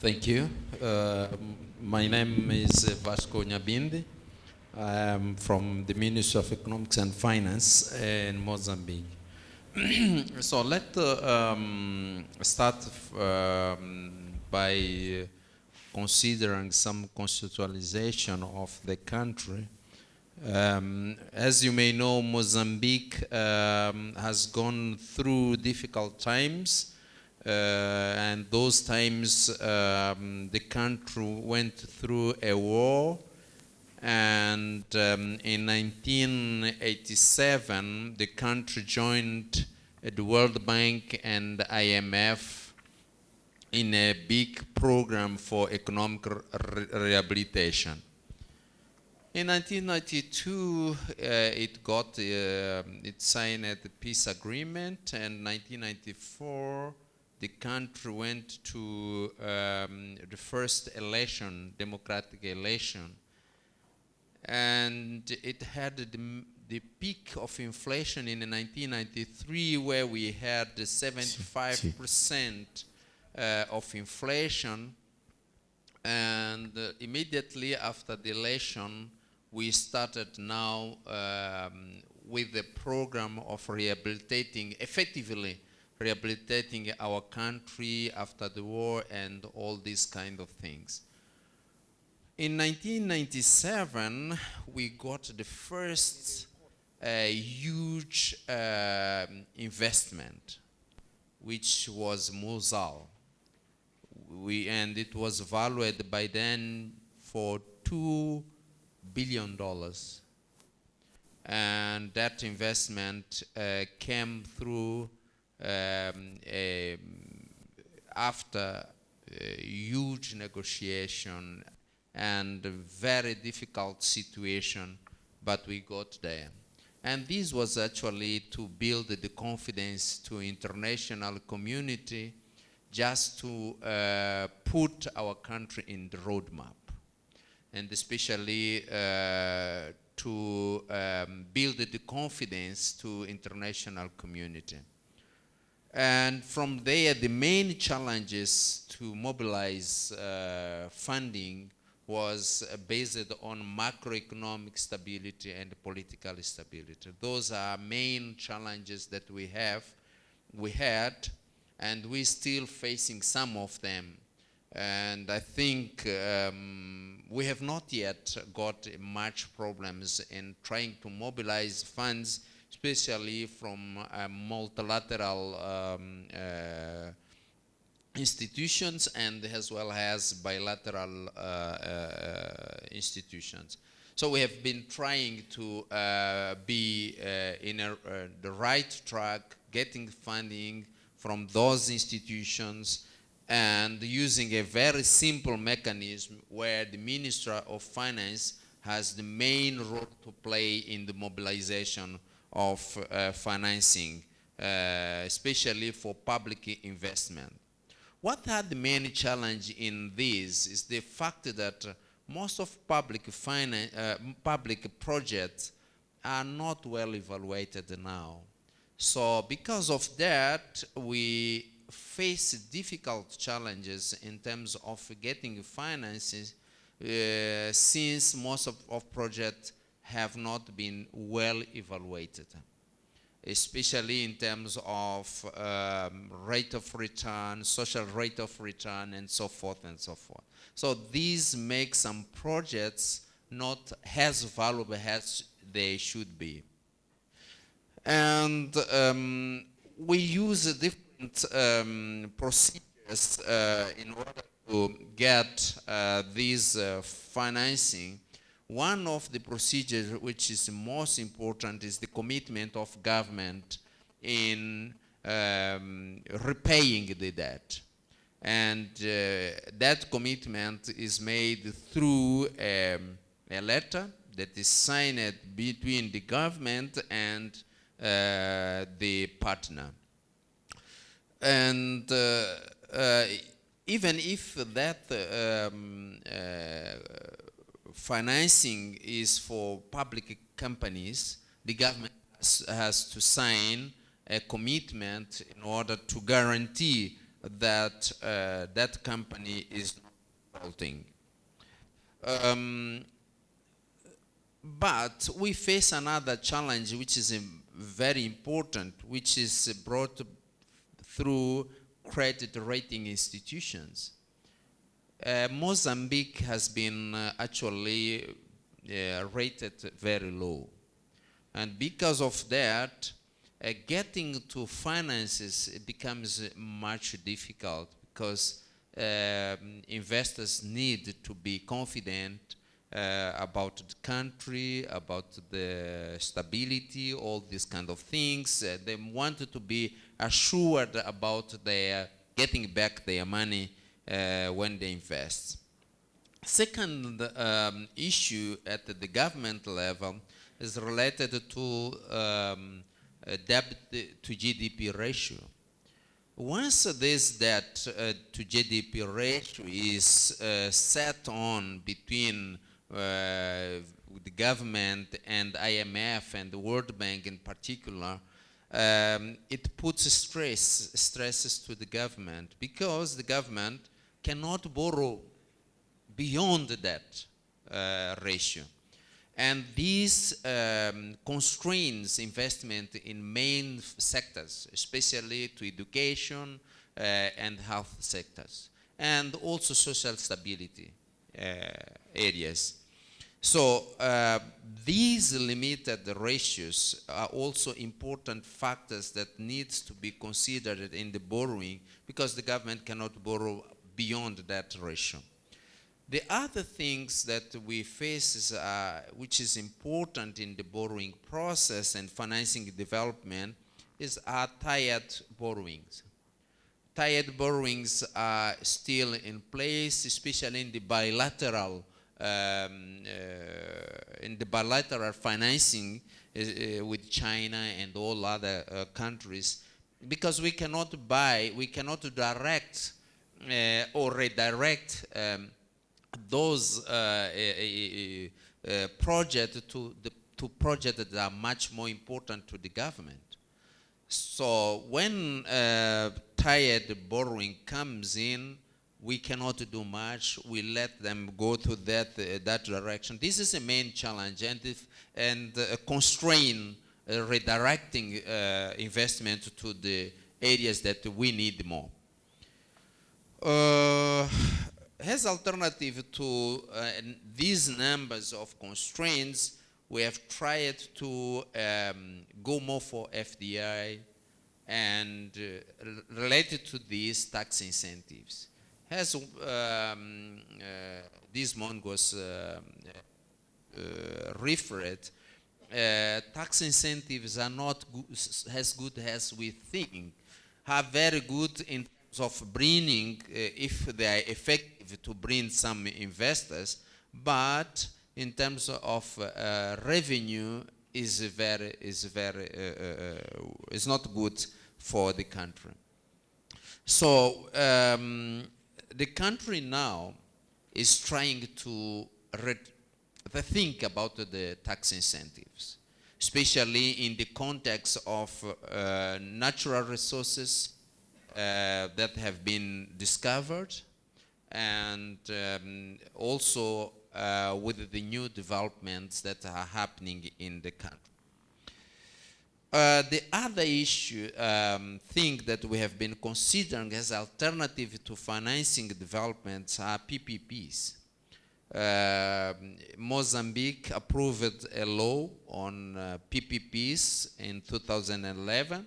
Thank you. My name is Vasco Nyabindi. I am from the Ministry of Economics and Finance in Mozambique. So let's start by considering some conceptualization of the country. As you may know, Mozambique has gone through difficult times. And those times the country went through a war, and in 1987 the country joined the World Bank and IMF in a big program for economic rehabilitation. In 1992, it signed the peace agreement, and 1994 the country went to the first election, democratic election, and it had the peak of inflation in 1993, where we had 75% of inflation, and immediately after the election, we started now with the program of effectively rehabilitating our country after the war and all these kind of things. In 1997, we got the first huge investment, which was Mosal. And it was valued by then for $2 billion. And that investment came through after a huge negotiation and a very difficult situation, but we got there. And this was actually to build the confidence to international community, just to put our country in the roadmap, and especially to build the confidence to international community. And from there, the main challenges to mobilize funding was based on macroeconomic stability and political stability. Those are main challenges that we had, and we're still facing some of them. And I think we have not yet got much problems in trying to mobilize funds, especially from multilateral institutions and as well as bilateral institutions. So we have been trying to be in the right track, getting funding from those institutions, and using a very simple mechanism where the Minister of Finance has the main role to play in the mobilization of financing, especially for public investment. What are the main challenge in this is the fact that most of public projects are not well evaluated now. So because of that, we face difficult challenges in terms of getting finances, since most of projects have not been well evaluated, especially in terms of rate of return, social rate of return, and so forth and so forth. So these make some projects not as valuable as they should be. And we use different procedures in order to get this financing. One of the procedures which is most important is the commitment of government in repaying the debt. And that commitment is made through a letter that is signed between the government and the partner. And even if that financing is for public companies, the government has to sign a commitment in order to guarantee that that company is not defaulting. But we face another challenge which is very important, which is brought through credit rating institutions. Mozambique has been actually rated very low. And because of that, getting to finances, it becomes much difficult because investors need to be confident about the country, about the stability, all these kind of things. They wanted to be assured about their getting back their money when they invest. Second issue at the government level is related to debt to GDP ratio. Once this debt to GDP ratio is set on between the government and IMF and the World Bank in particular, it puts stresses to the government, because the government cannot borrow beyond that ratio. And this constrains investment in main sectors, especially to education and health sectors, and also social stability areas. So these limited ratios are also important factors that needs to be considered in the borrowing, because the government cannot borrow beyond that ratio. The other things that we face is, which is important in the borrowing process and financing development, is our tied borrowings. Tied borrowings are still in place, especially in the bilateral financing with China and all other countries, because we cannot direct or redirect those projects to projects that are much more important to the government. So when tied borrowing comes in, we cannot do much. We let them go to that direction. This is a main challenge, and constrain redirecting investment to the areas that we need more. As alternative to these numbers of constraints, we have tried to go more for FDI, and related to these, tax incentives. As this month was referred, tax incentives are not as good as we think. Are very good in terms of bringing, if they are effective, to bring some investors, but in terms of revenue is not good for the country. So the country now is trying to think about the tax incentives, especially in the context of natural resources that have been discovered, and also with the new developments that are happening in the country. The other issue, thing that we have been considering as alternative to financing developments are PPPs. Mozambique approved a law on PPPs in 2011,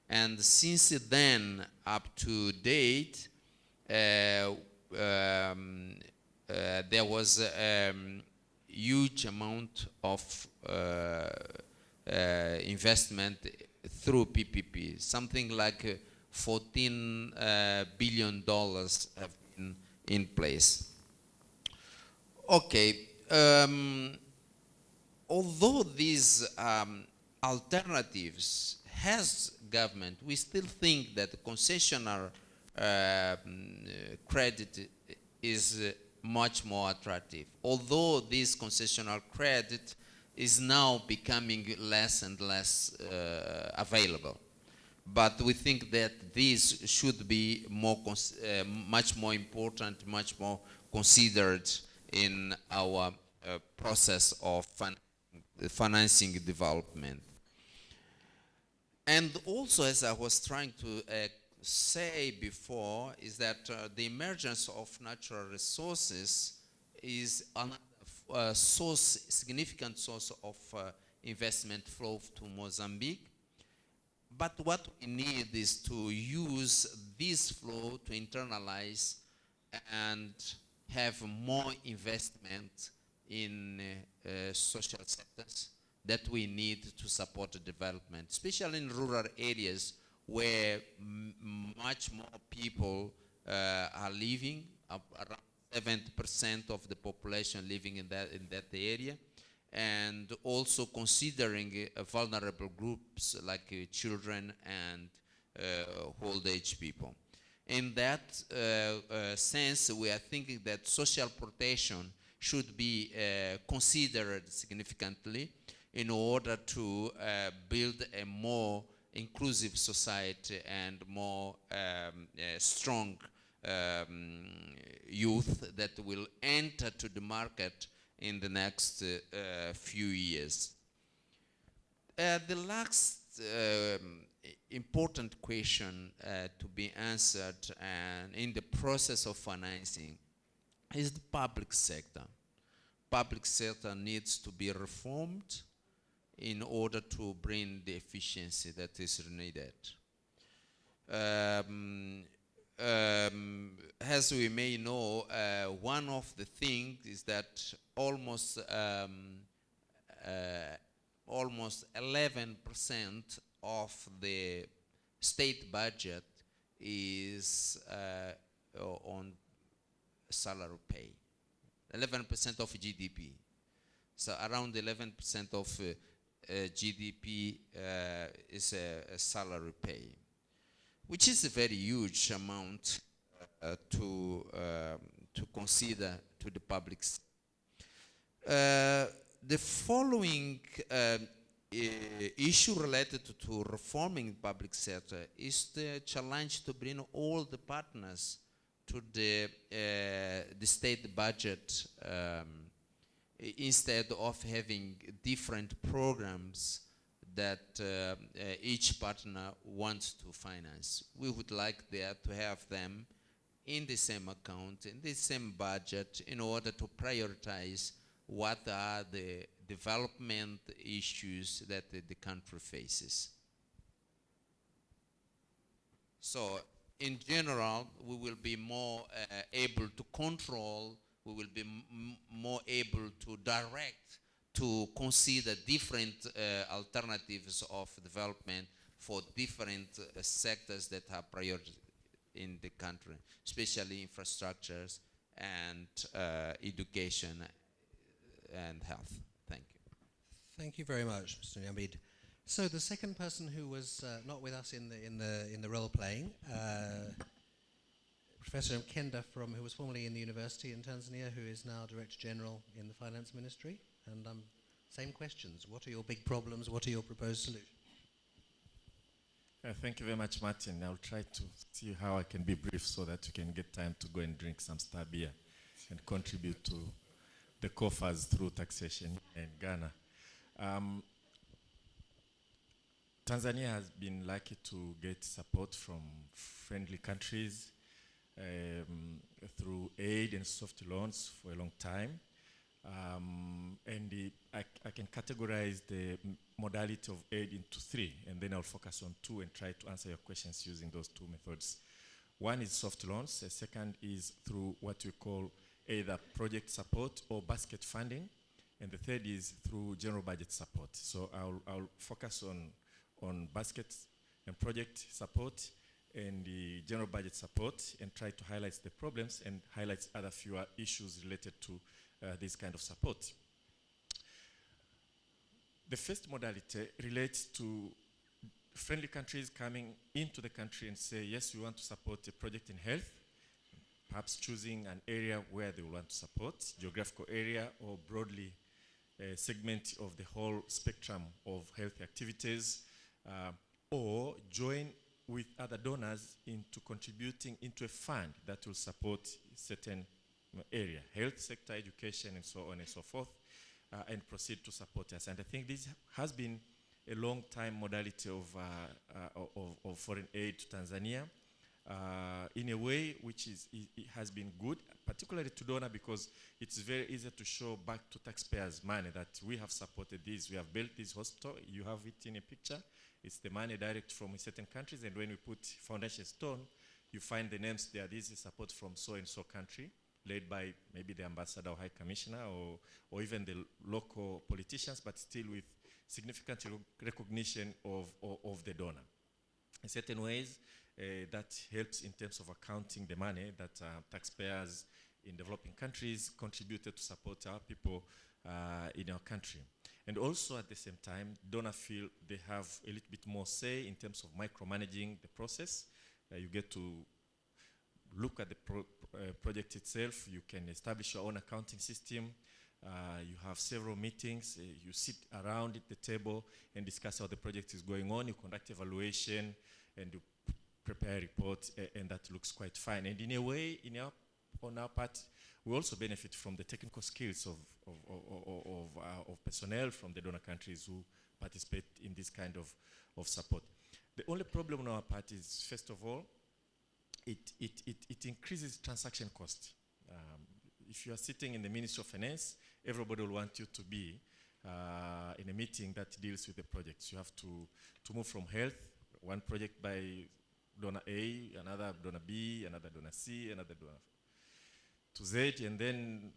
and since then up to date, there was a huge amount of investment through PPP. Something like $14 billion have been in place. Okay, although these alternatives has government, we still think that concessional credit is much more attractive. Although this concessional credit is now becoming less and less available. but we think that this should be more much more important, much more considered in our process of financing development. And also, as I was trying to say before, is that the emergence of natural resources is another significant source of investment flow to Mozambique. But what we need is to use this flow to internalize and have more investment in social sectors that we need to support the development, especially in rural areas where much more people are living, around 70% of the population living in that area, and also considering vulnerable groups like children and old age people. In that sense, we are thinking that social protection should be considered significantly in order to build a more inclusive society and more strong youth that will enter to the market in the next few years. The last important question to be answered and in the process of financing is the public sector. Public sector needs to be reformed in order to bring the efficiency that is needed. As we may know, one of the things is that almost 11% of the state budget is on salary pay. 11% of GDP. So around 11% of GDP is a salary pay, which is a very huge amount to consider to the public. The following issue related to reforming the public sector is the challenge to bring all the partners to the state budget instead of having different programs that each partner wants to finance. We would like there to have them in the same account, in the same budget, in order to prioritize what are the development issues that the country faces. So, in general, we will be more able to control, we will be more able to direct, to consider different alternatives of development for different sectors that are priority in the country, especially infrastructures and education and health. Thank you. Thank you very much, Mr. Nyambid. So the second person who was not with us in the role playing, Professor Mkenda, who was formerly in the university in Tanzania, who is now Director General in the Finance Ministry, and same questions. What are your big problems? What are your proposed solutions? Thank you very much, Martin. I'll try to see how I can be brief so that you can get time to go and drink some star beer and contribute to the coffers through taxation in Ghana. Tanzania has been lucky to get support from friendly countries through aid and soft loans for a long time. I can categorize the modality of aid into three, and then I'll focus on two and try to answer your questions using those two methods. One is soft loans, the second is through what we call either project support or basket funding, and the third is through general budget support. So I'll focus on basket and project support and the general budget support and try to highlight the problems and highlight other fewer issues related to this kind of support. The first modality relates to friendly countries coming into the country and say, yes, we want to support a project in health, perhaps choosing an area where they want to support, geographical area or broadly a segment of the whole spectrum of health activities, or join with other donors into contributing into a fund that will support certain area, health sector, education, and so on and so forth, and proceed to support us. And I think this has been a long-time modality of foreign aid to Tanzania, in a way which it has been good, particularly to donor, because it's very easy to show back to taxpayers' money that we have supported this, we have built this hospital, you have it in a picture, it's the money direct from certain countries, and when we put foundation stone, you find the names there, this is support from so and so country, led by maybe the ambassador or high commissioner or even the local politicians, but still with significant recognition of the donor. In certain ways, that helps in terms of accounting the money that taxpayers in developing countries contributed to support our people in our country. And also at the same time, donors feel they have a little bit more say in terms of micromanaging the process. You get to look at the project itself. You can establish your own accounting system. You have several meetings. You sit around at the table and discuss how the project is going on. You conduct evaluation and you prepare a report, and that looks quite fine. And in a way, on our part, we also benefit from the technical skills of personnel from the donor countries who participate in this kind of support. The only problem on our part is, first of all, it increases transaction cost. If you are sitting in the Ministry of Finance, everybody will want you to be in a meeting that deals with the projects. You have to move from health, one project by donor A, another donor B, another donor C, another donor to Z, and then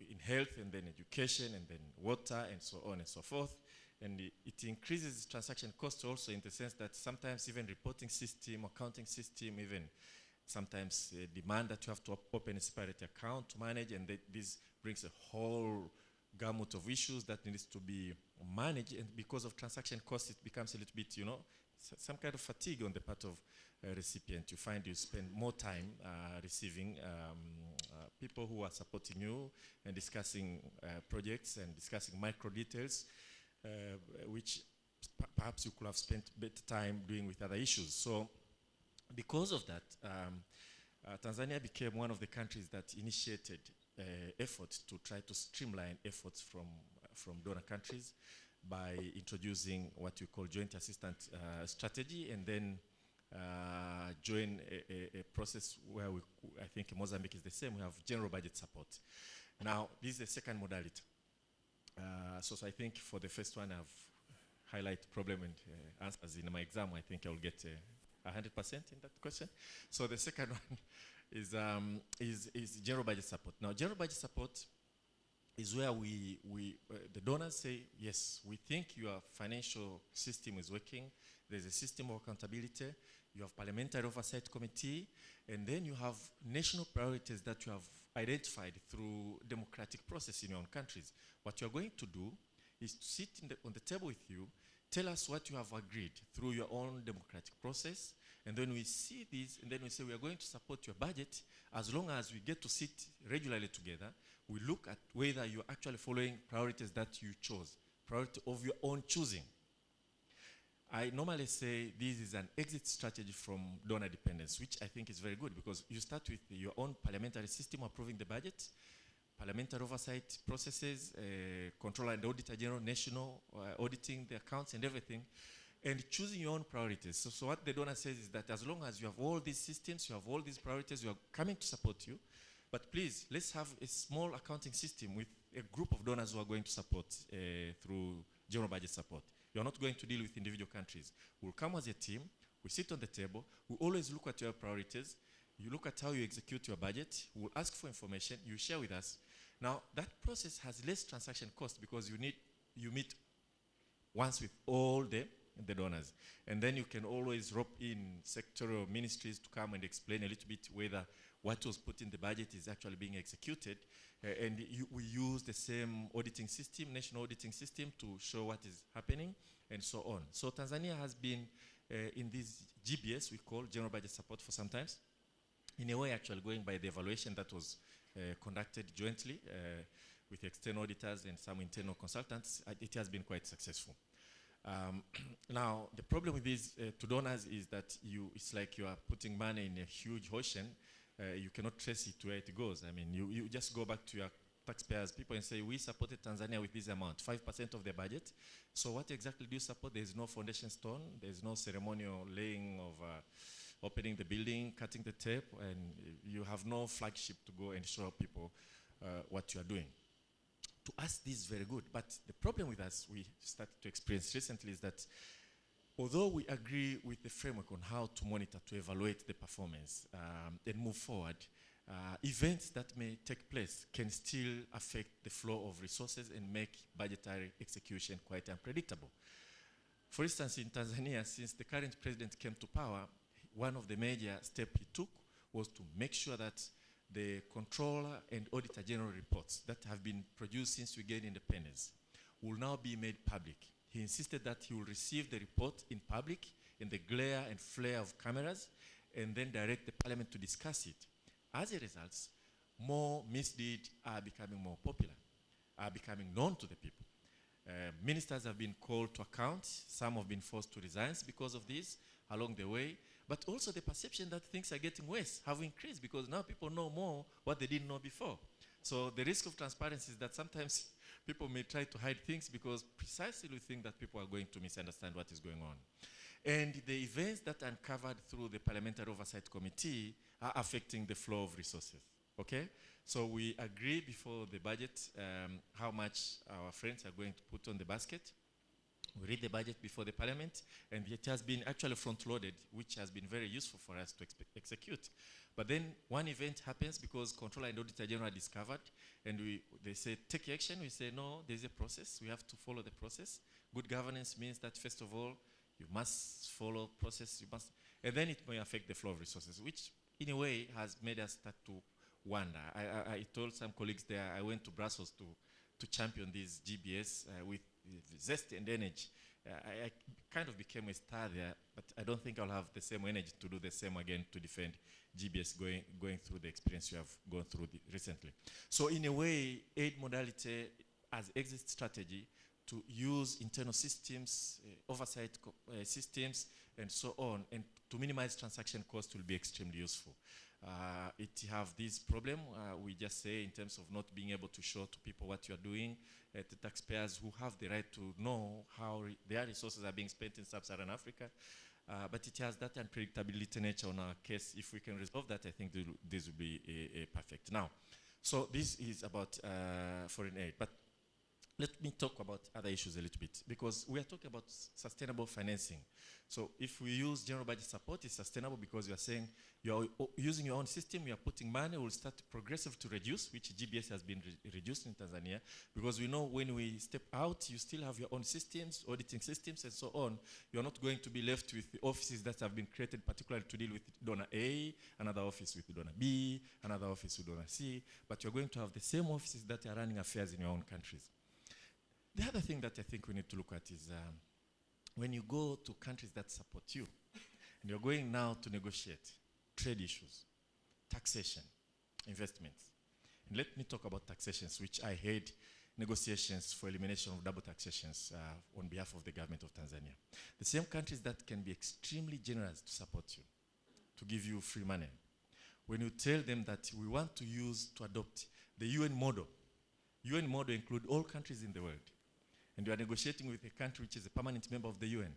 in health, and then education, and then water, and so on and so forth. And it increases transaction costs also, in the sense that sometimes even reporting system, accounting system, even sometimes demand that you have to open a separate account to manage, and this brings a whole gamut of issues that needs to be managed. And because of transaction costs, it becomes a little bit, some kind of fatigue on the part of recipient. You find you spend more time receiving people who are supporting you and discussing projects and discussing micro details, which perhaps you could have spent better time doing with other issues. So because of that, Tanzania became one of the countries that initiated efforts to try to streamline efforts from donor countries by introducing what you call joint assistance strategy, and then join a process where I think Mozambique is the same. We have general budget support. Now, this is the second modality. So I think for the first one, I've highlighted problem and answers in my exam. I think I will get 100% in that question. So the second one is general budget support. Now, general budget support is where the donors say, yes, we think your financial system is working. There's a system of accountability. You have parliamentary oversight committee, and then you have national priorities that you have identified through democratic process in your own countries. What you're going to do is to sit on the table with you, tell us what you have agreed through your own democratic process, and then we see this, and then we say we are going to support your budget as long as we get to sit regularly together. We look at whether you're actually following priorities that you chose, priority of your own choosing. I normally say this is an exit strategy from donor dependence, which I think is very good, because you start with your own parliamentary system approving the budget, parliamentary oversight processes, controller and auditor general, national auditing the accounts and everything, and choosing your own priorities. So what the donor says is that as long as you have all these systems, you have all these priorities, we are coming to support you, but please, let's have a small accounting system with a group of donors who are going to support through general budget support. You're not going to deal with individual countries. We'll come as a team, we sit on the table, we always look at your priorities, you look at how you execute your budget, we'll ask for information, you share with us. Now, that process has less transaction cost because you meet once with all the donors. And then you can always rope in sectoral ministries to come and explain a little bit whether what was put in the budget is actually being executed. We use the same auditing system, national auditing system, to show what is happening and so on. So Tanzania has been in this GBS, we call General Budget Support, for some times, in a way actually going by the evaluation that was conducted jointly with external auditors and some internal consultants. It has been quite successful. Now, the problem with these to donors is that it's like you are putting money in a huge ocean. You cannot trace it where it goes. I mean, you just go back to your taxpayers, people, and say, we supported Tanzania with this amount, 5% of the budget. So what exactly do you support? There's no foundation stone. There's no ceremonial laying of opening the building, cutting the tape, and you have no flagship to go and show people what you are doing. To us, this is very good. But the problem with us, we started to experience recently, is that although we agree with the framework on how to monitor, to evaluate the performance and move forward, events that may take place can still affect the flow of resources and make budgetary execution quite unpredictable. For instance, in Tanzania, since the current president came to power, one of the major steps he took was to make sure that the Controller and Auditor General reports that have been produced since we gained independence will now be made public. He insisted that he will receive the report in public, in the glare and flare of cameras, and then direct the parliament to discuss it. As a result, more misdeeds are becoming more popular, are becoming known to the people. Ministers have been called to account. Some have been forced to resign because of this along the way. But also the perception that things are getting worse have increased because now people know more what they didn't know before. So the risk of transparency is that sometimes people may try to hide things because precisely we think that people are going to misunderstand what is going on. And the events that are uncovered through the Parliamentary Oversight Committee are affecting the flow of resources, okay? So we agree before the budget how much our friends are going to put on the basket. We read the budget before the parliament, and it has been actually front-loaded, which has been very useful for us to execute. But then one event happens because Controller and Auditor General discovered, and they say, take action. We say, no, there's a process. We have to follow the process. Good governance means that, first of all, you must follow process, and then it may affect the flow of resources, which in a way has made us start to wonder. I told some colleagues there, I went to Brussels to champion this GBS with zest and energy. I kind of became a star there, but I don't think I'll have the same energy to do the same again to defend GBS going through the experience you have gone through recently. So in a way, aid modality as exit strategy to use internal systems, oversight systems, and so on, and to minimize transaction costs will be extremely useful. It have this problem, we just say, in terms of not being able to show to people what you are doing, the taxpayers who have the right to know how their resources are being spent in sub-Saharan Africa. But it has that unpredictability nature on our case. If we can resolve that, I think this will be a perfect. Now, so this is about foreign aid. But let me talk about other issues a little bit, because we are talking about sustainable financing. So if we use general budget support, it's sustainable because you are saying you are using your own system, you are putting money, will start progressively to reduce, which GBS has been reduced in Tanzania, because we know when we step out, you still have your own systems, auditing systems, and so on. You're not going to be left with the offices that have been created particularly to deal with donor A, another office with donor B, another office with donor C, but you're going to have the same offices that are running affairs in your own countries. The other thing that I think we need to look at is when you go to countries that support you, and you're going now to negotiate trade issues, taxation, investments. And let me talk about taxations, which I head negotiations for elimination of double taxations on behalf of the government of Tanzania. The same countries that can be extremely generous to support you, to give you free money. When you tell them that we want to adopt the UN model includes all countries in the world. And you are negotiating with a country which is a permanent member of the UN.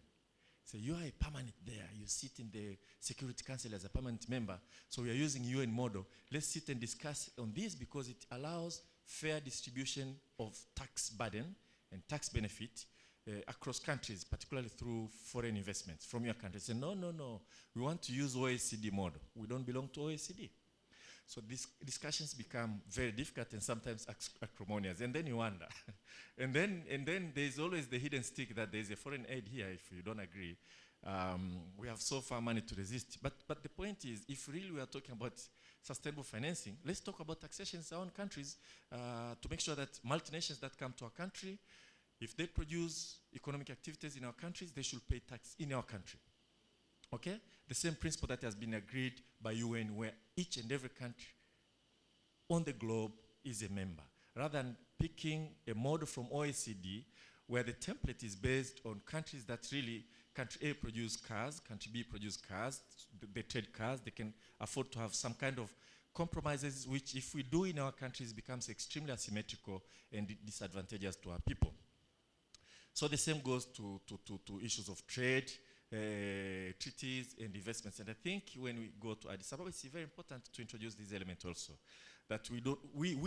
So you are a permanent there. You sit in the Security Council as a permanent member. So we are using UN model. Let's sit and discuss on this because it allows fair distribution of tax burden and tax benefit across countries, particularly through foreign investments from your country. Say, no. We want to use OECD model. We don't belong to OECD. So these discussions become very difficult and sometimes acrimonious, and then you wonder. and then there's always the hidden stick that there's a foreign aid here if you don't agree. We have so far money to resist. But the point is, if really we are talking about sustainable financing, let's talk about taxation in our own countries to make sure that multinationals that come to our country, if they produce economic activities in our countries, they should pay tax in our country. Okay? The same principle that has been agreed by UN, where each and every country on the globe is a member. Rather than picking a model from OECD where the template is based on countries that really, country A produce cars, country B produce cars, they trade cars, they can afford to have some kind of compromises, which if we do in our countries becomes extremely asymmetrical and disadvantageous to our people. So the same goes to issues of trade, treaties and investments. And I think when we go to Addis Ababa, it's very important to introduce this element also, that we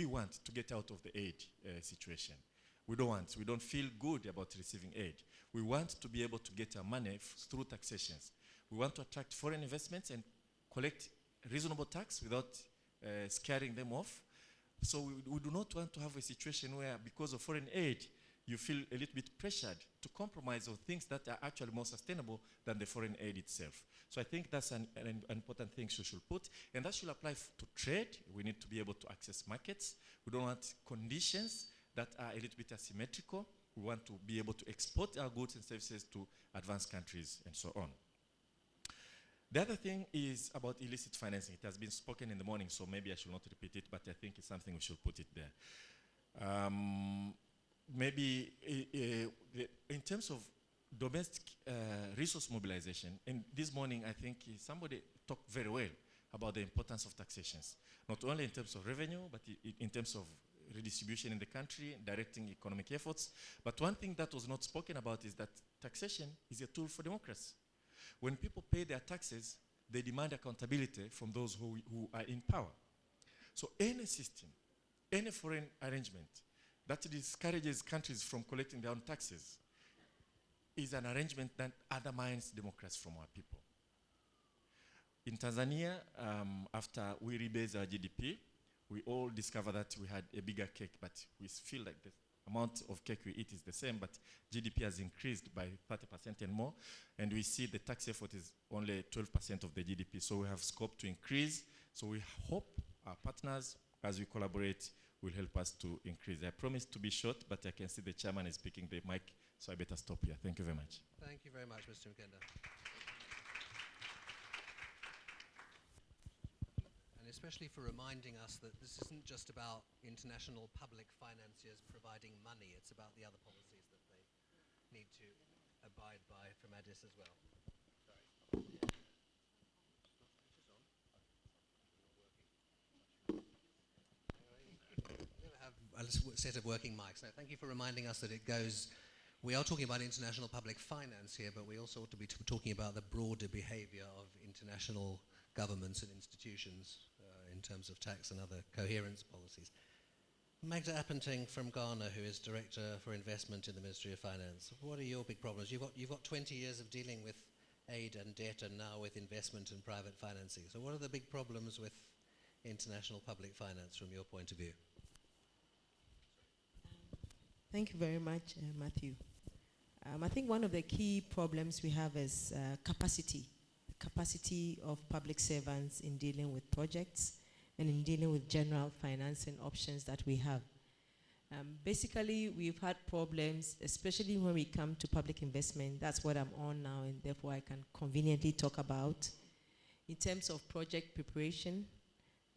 want to get out of the aid situation. We don't feel good about receiving aid. We want to be able to get our money through taxations. We want to attract foreign investments and collect reasonable tax without scaring them off. So we do not want to have a situation where, because of foreign aid, you feel a little bit pressured to compromise on things that are actually more sustainable than the foreign aid itself. So I think that's an important thing we should put, and that should apply to trade. We need to be able to access markets. We don't want conditions that are a little bit asymmetrical. We want to be able to export our goods and services to advanced countries and so on. The other thing is about illicit financing. It has been spoken in the morning, so maybe I should not repeat it, but I think it's something we should put it there. Maybe in terms of domestic resource mobilization, and this morning I think somebody talked very well about the importance of taxations, not only in terms of revenue, but in terms of redistribution in the country, directing economic efforts. But one thing that was not spoken about is that taxation is a tool for democracy. When people pay their taxes, they demand accountability from those who are in power. So any system, any foreign arrangement that discourages countries from collecting their own taxes is an arrangement that undermines democracy from our people. In Tanzania, after we rebased our GDP, we all discovered that we had a bigger cake, but we feel like the amount of cake we eat is the same, but GDP has increased by 30% and more, and we see the tax effort is only 12% of the GDP, so we have scope to increase. So we hope our partners, as we collaborate, will help us to increase. I promise to be short, but I can see the chairman is picking the mic, so I better stop here. Thank you very much. Thank you very much, Mr. Mkenda. And especially for reminding us that this isn't just about international public financiers providing money, it's about the other policies that they need to abide by from Addis as well. A set of working mics. Now, thank you for reminding us that it goes, we are talking about international public finance here, but we also ought to be talking about the broader behavior of international governments and institutions in terms of tax and other coherence policies. Magda Appenting from Ghana, who is Director for Investment in the Ministry of Finance. What are your big problems? You've got 20 years of dealing with aid and debt and now with investment and private financing. So what are the big problems with international public finance from your point of view? Thank you very much, Matthew. I think one of the key problems we have is capacity. The capacity of public servants in dealing with projects and in dealing with general financing options that we have. Basically, we've had problems, especially when we come to public investment. That's what I'm on now, and therefore I can conveniently talk about. In terms of project preparation,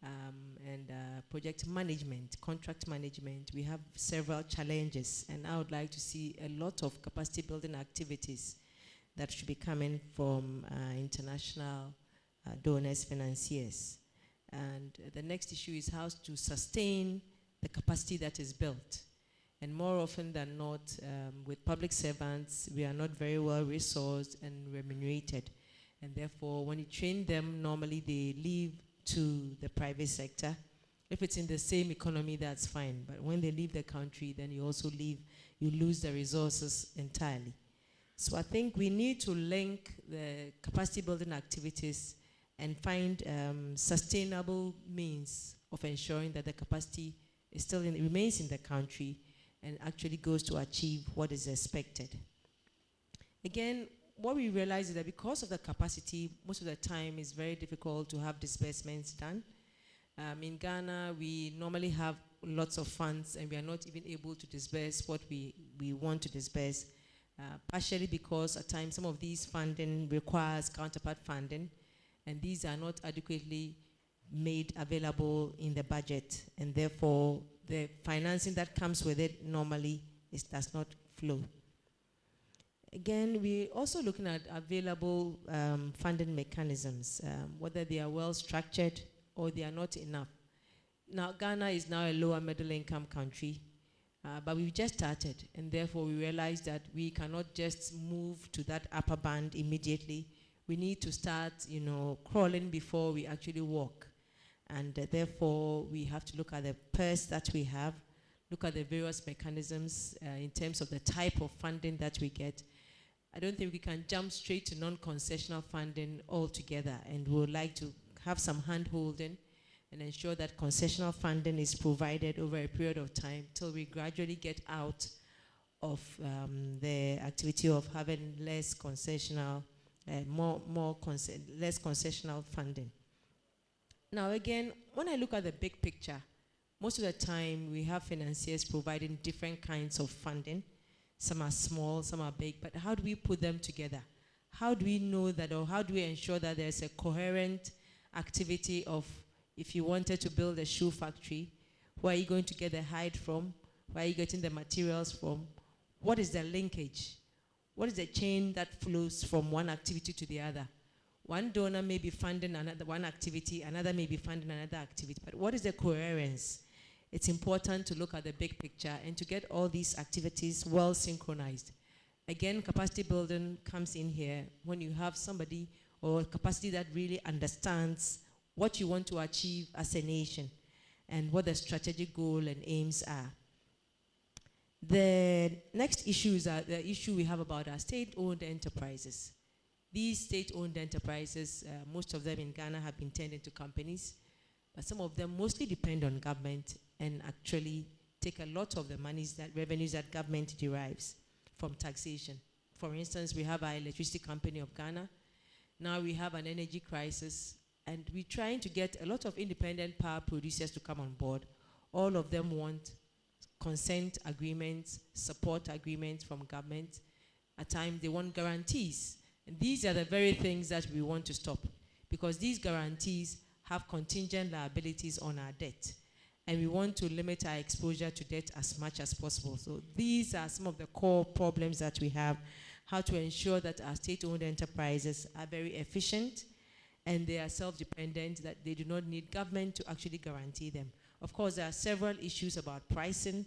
and project management, contract management, we have several challenges, and I would like to see a lot of capacity building activities that should be coming from international donors, financiers. And the next issue is how to sustain the capacity that is built. And more often than not, with public servants, we are not very well resourced and remunerated. And therefore, when you train them, normally they leave to the private sector. If it's in the same economy, that's fine. But when they leave the country, then you also you lose the resources entirely. So I think we need to link the capacity building activities and find sustainable means of ensuring that the capacity is still remains in the country and actually goes to achieve what is expected. Again, what we realize is that because of the capacity, most of the time it's very difficult to have disbursements done. In Ghana, we normally have lots of funds and we are not even able to disburse what we want to disburse, partially because at times some of these funding requires counterpart funding, and these are not adequately made available in the budget, and therefore the financing that comes with it normally it does not flow. Again, we're also looking at available funding mechanisms, whether they are well structured or they are not enough. Now, Ghana is now a lower middle income country, but we've just started, and therefore we realize that we cannot just move to that upper band immediately. We need to start, crawling before we actually walk. And therefore, we have to look at the purse that we have, look at the various mechanisms in terms of the type of funding that we get. I don't think we can jump straight to non-concessional funding altogether, and we would like to have some hand-holding and ensure that concessional funding is provided over a period of time till we gradually get out of the activity of having less concessional, less concessional funding. Now again, when I look at the big picture, most of the time we have financiers providing different kinds of funding. Some are small, some are big, but how do we put them together? How do we know that, or how do we ensure that there's a coherent activity of, if you wanted to build a shoe factory, where are you going to get the hide from? Where are you getting the materials from? What is the linkage? What is the chain that flows from one activity to the other? One donor may be funding one activity, another may be funding another activity, but what is the coherence? It's important to look at the big picture and to get all these activities well synchronized. Again, capacity building comes in here when you have somebody or capacity that really understands what you want to achieve as a nation and what the strategic goal and aims are. The next issue is the issue we have about our state-owned enterprises. These state-owned enterprises, most of them in Ghana have been turned into companies, but some of them mostly depend on government and actually take a lot of the revenues that government derives from taxation. For instance, we have our electricity company of Ghana. Now we have an energy crisis, and we're trying to get a lot of independent power producers to come on board. All of them want consent agreements, support agreements from government. At times they want guarantees. And these are the very things that we want to stop, because these guarantees have contingent liabilities on our debt. And we want to limit our exposure to debt as much as possible. So these are some of the core problems that we have, how to ensure that our state-owned enterprises are very efficient and they are self-dependent, that they do not need government to actually guarantee them. Of course, there are several issues about pricing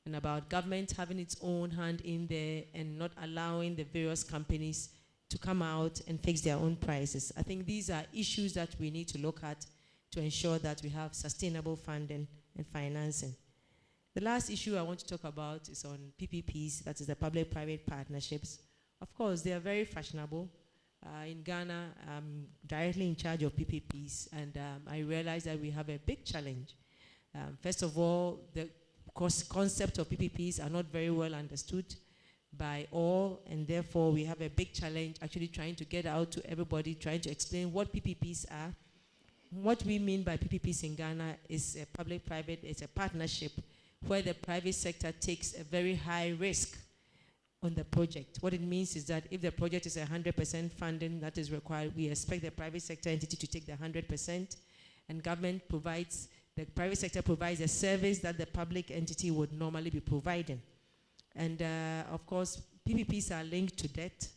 and about government having its own hand in there and not allowing the various companies to come out and fix their own prices. I think these are issues that we need to look at to ensure that we have sustainable funding and financing. The last issue I want to talk about is on PPPs, that is the public-private partnerships. Of course, they are very fashionable. In Ghana, I'm directly in charge of PPPs, and I realize that we have a big challenge. First of all, the concept of PPPs are not very well understood by all, and therefore we have a big challenge actually trying to get out to everybody, trying to explain what PPPs are. What we mean by PPPs in Ghana is a public-private, it's a partnership where the private sector takes a very high risk on the project. What it means is that if the project is 100% funding that is required, we expect the private sector entity to take the 100%, and government provides, the private sector provides a service that the public entity would normally be providing. And of course, PPPs are linked to debt,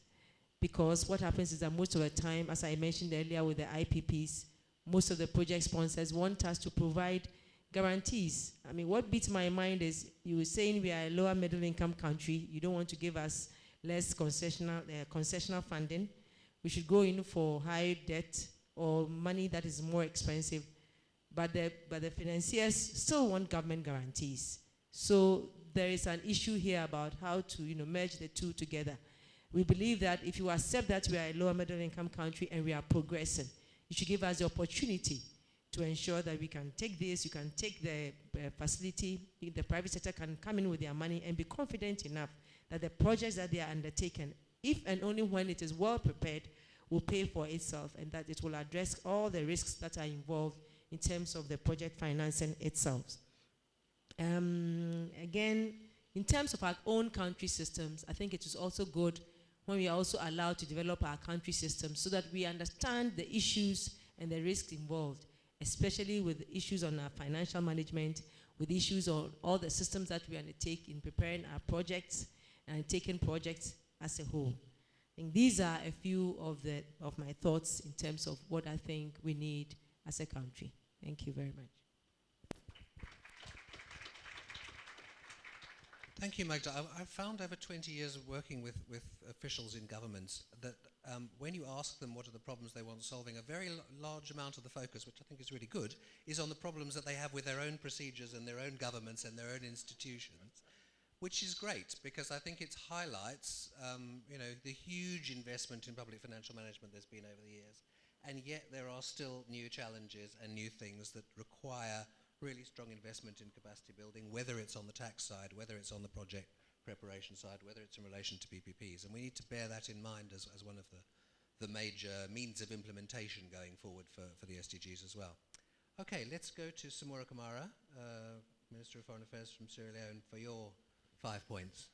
because what happens is that most of the time, as I mentioned earlier with the IPPs, most of the project sponsors want us to provide guarantees. I mean, what beats my mind is you were saying we are a lower middle income country. You don't want to give us less concessional funding. We should go in for high debt or money that is more expensive. But the financiers still want government guarantees. So there is an issue here about how to merge the two together. We believe that if you accept that we are a lower middle income country and we are progressing, you should give us the opportunity to ensure that we can take this, you can take the facility, the private sector can come in with their money and be confident enough that the projects that they are undertaken, if and only when it is well prepared, will pay for itself, and that it will address all the risks that are involved in terms of the project financing itself. Again, in terms of our own country systems, I think it is also good when we are also allowed to develop our country systems so that we understand the issues and the risks involved. especially with issues on our financial management, with issues on all the systems that we undertake in preparing our projects and taking projects as a whole. I think these are a few of my thoughts in terms of what I think we need as a country. Thank you very much. Thank you, Magda. I've found over 20 years of working with officials in governments that when you ask them what are the problems they want solving, a very large amount of the focus, which I think is really good, is on the problems that they have with their own procedures and their own governments and their own institutions, which is great because I think it highlights the huge investment in public financial management there's been over the years, and yet there are still new challenges and new things that require really strong investment in capacity building, whether it's on the tax side, whether it's on the project preparation side, whether it's in relation to PPPs. And we need to bear that in mind as one of the major means of implementation going forward for the SDGs as well. Okay, let's go to Samora Kamara, Minister of Foreign Affairs from Sierra Leone, for your 5 points.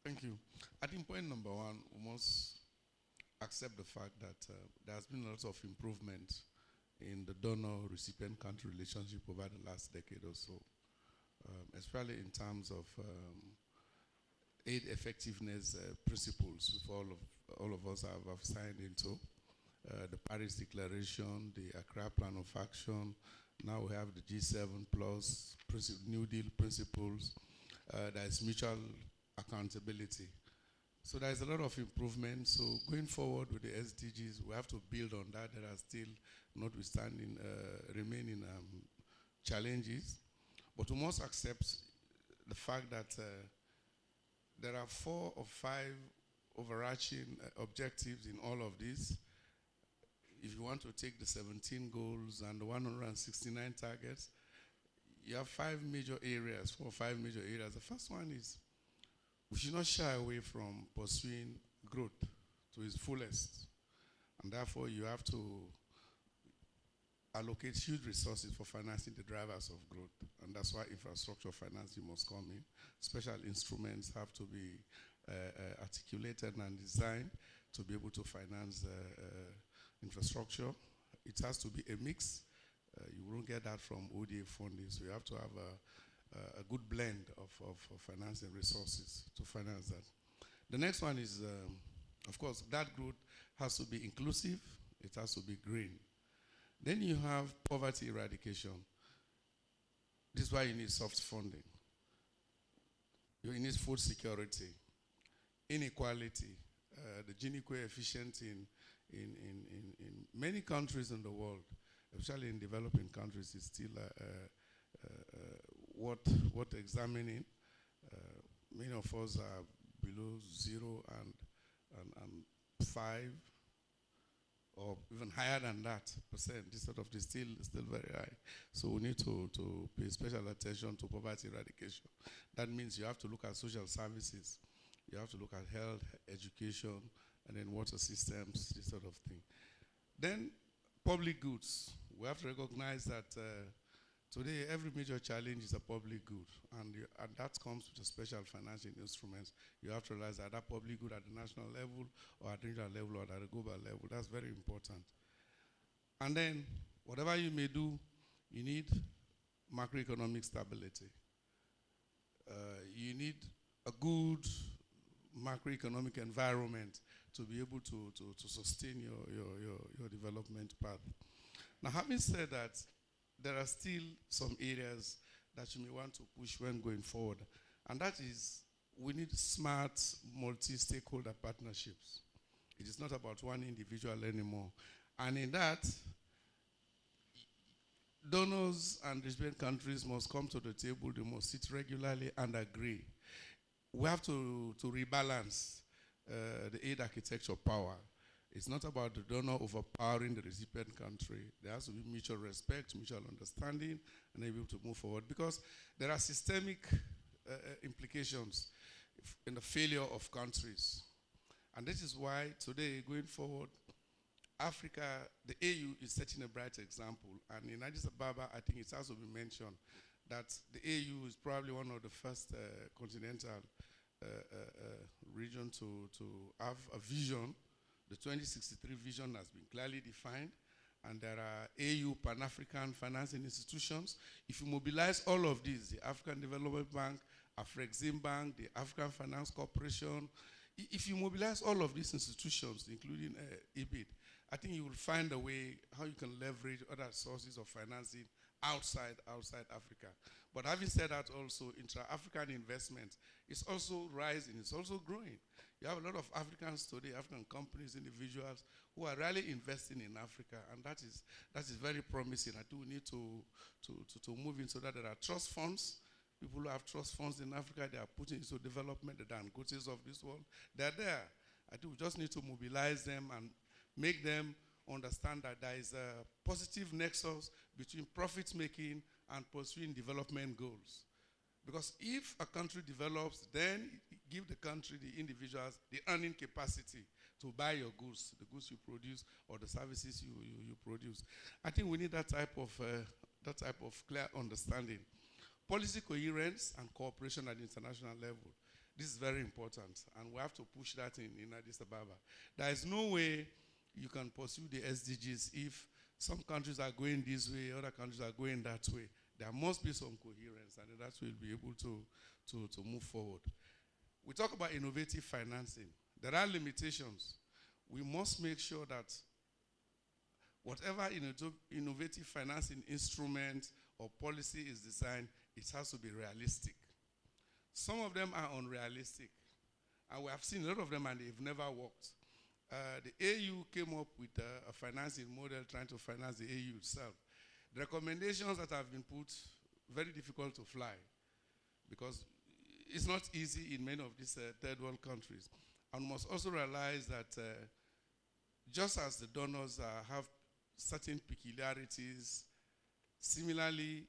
Thank you. I think point number one, we must accept the fact that there has been a lot of improvement in the donor-recipient country relationship over the last decade or so, especially in terms of aid effectiveness principles, which all of us have signed into. The Paris Declaration, the Accra Plan of Action, now we have the G7 plus New Deal principles. There is mutual accountability. So there is a lot of improvement. So going forward with the SDGs, we have to build on that. There are still, notwithstanding, remaining challenges. But we must accept the fact that there are 4 or 5 overarching objectives in all of this. If you want to take the 17 goals and the 169 targets, you have 5 major areas, 4 or 5 major areas. The first one is we should not shy away from pursuing growth to its fullest. And therefore, you have to allocate huge resources for financing the drivers of growth. And that's why infrastructure financing must come in. Special instruments have to be articulated and designed to be able to finance infrastructure. It has to be a mix. You won't get that from ODA funding, so you have to have a good blend of financing resources to finance that. The next one is, of course, that growth has to be inclusive, it has to be green. Then you have poverty eradication. This is why you need soft funding. You need food security, inequality. The Gini coefficient in many countries in the world, especially in developing countries, is still worth examining. Many of us are below 0 and 5, or even higher than that percent. This sort of is still very high. So we need to pay special attention to poverty eradication. That means you have to look at social services, you have to look at health, education, and then water systems, this sort of thing. Then public goods. We have to recognize that today every major challenge is a public good, and that comes with a special financing instruments. You have to realize that public good at the national level, or at the regional level, or at the global level. That's very important. And then, whatever you may do, you need macroeconomic stability. You need a good macroeconomic environment to be able to sustain your development path. Now, having said that, there are still some areas that you may want to push when going forward. And that is, we need smart multi-stakeholder partnerships. It is not about one individual anymore. And in that, donors and recipient countries must come to the table, they must sit regularly and agree. We have to rebalance the aid architecture power. It's not about the donor overpowering the recipient country. There has to be mutual respect, mutual understanding, and able to move forward. Because there are systemic implications in the failure of countries. And this is why today, going forward, Africa, the AU is setting a bright example. And in Addis Ababa, I think it has to be mentioned that the AU is probably one of the first continental region to have a vision, The 2063 vision has been clearly defined, and there are AU Pan-African financing institutions. If you mobilize all of these, the African Development Bank, Afrexim Bank, the African Finance Corporation, if you mobilize all of these institutions, including EBIT, I think you will find a way how you can leverage other sources of financing outside Africa. But having said that also, intra-African investment is also rising, it's also growing. You have a lot of Africans today, African companies, individuals, who are really investing in Africa, and that is very promising. I think we need to move in so that there are trust funds. People who have trust funds in Africa, they are putting into development, the Dangotes of this world. They're there. I think we just need to mobilize them and make them understand that there is a positive nexus between profit making and pursuing development goals. Because if a country develops, then give the country, the individuals, the earning capacity to buy your goods, the goods you produce or the services you produce. I think we need that type of clear understanding. Policy coherence and cooperation at the international level. This is very important, and we have to push that in Addis Ababa. There is no way you can pursue the SDGs if some countries are going this way, other countries are going that way. There must be some coherence, and that we'll be able to move forward. We talk about innovative financing. There are limitations. We must make sure that whatever innovative financing instrument or policy is designed, it has to be realistic. Some of them are unrealistic, and we have seen a lot of them and they've never worked. The AU came up with a financing model trying to finance the AU itself. The recommendations that have been put, very difficult to fly, because it's not easy in many of these third world countries. And we must also realize that just as the donors have certain peculiarities, similarly,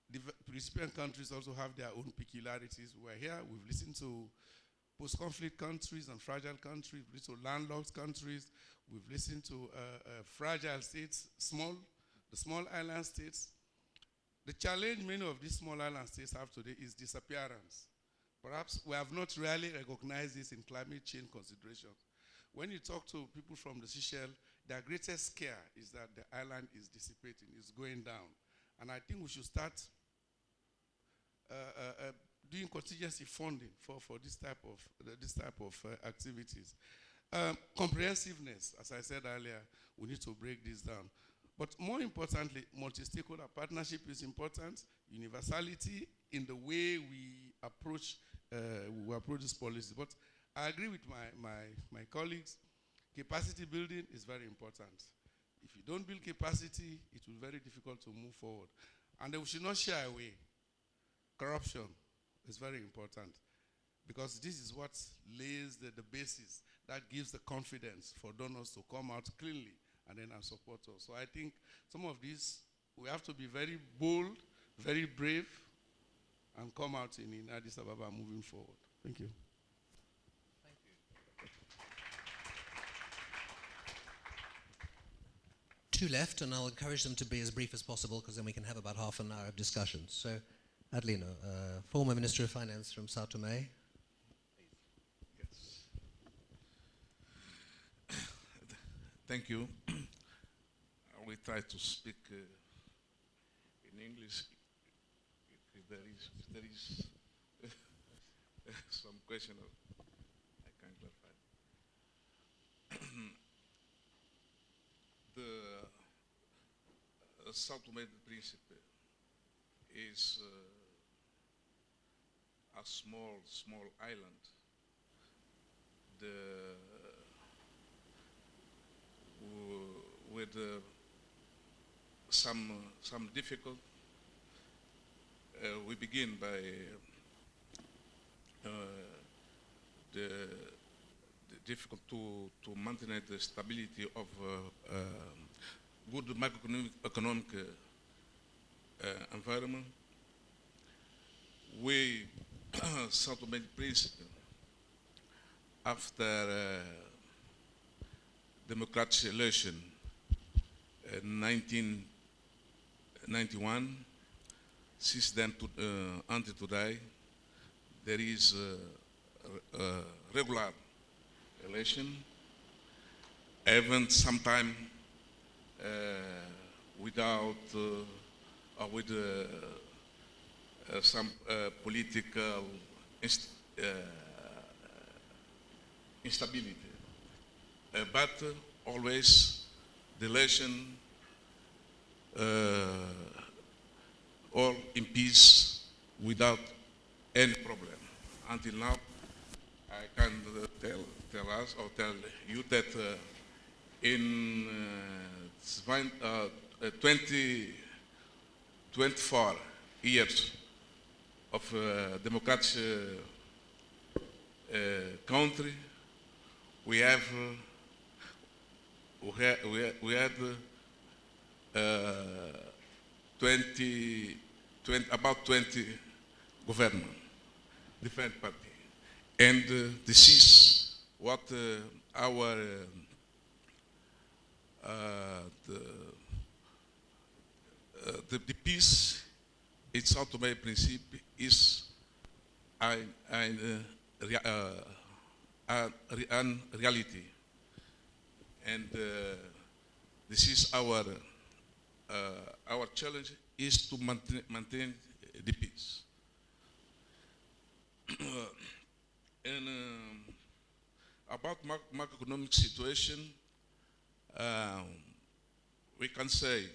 the recipient countries also have their own peculiarities. We're here, we've listened to post-conflict countries and fragile countries, we've listened to landlocked countries, we've listened to fragile states, the small island states. The challenge many of these small island states have today is disappearance. Perhaps we have not really recognized this in climate change considerations. When you talk to people from the Seychelles, their greatest scare is that the island is dissipating, it's going down. And I think we should start doing contingency funding for this type of activities. Comprehensiveness, as I said earlier, we need to break this down. But more importantly, multi-stakeholder partnership is important. Universality in the way we approach this policy. But I agree with my colleagues. Capacity building is very important. If you don't build capacity, it will be very difficult to move forward. And we should not shy away. Corruption is very important, because this is what lays the basis that gives the confidence for donors to come out cleanly and then support us. So I think some of these, we have to be very bold, very brave, and come out in Addis Ababa moving forward. Thank you. Thank you. Two left, and I'll encourage them to be as brief as possible, because then we can have about half an hour of discussion. So, Adelino, former Minister of Finance from Sao Tomé. Yes. Thank you. I will try to speak in English if there is some question I can clarify. The Sao Tomé and Príncipe is a small island. With some difficult. We begin by the difficult to maintain the stability of good macroeconomic environment. We Sao Tomé and Príncipe, after democratic election in 1991, since then until today, there is a regular election, even sometime without or with some political instability. But always the relation all in peace without any problem. Until now, I can tell us or tell you that in 24 years of democratic country, we have we had about 20 government, different party, and this is what our the peace. It's how Tomé Príncipe is a reality, and this is our challenge is to maintain the peace. And about macroeconomic situation, we can say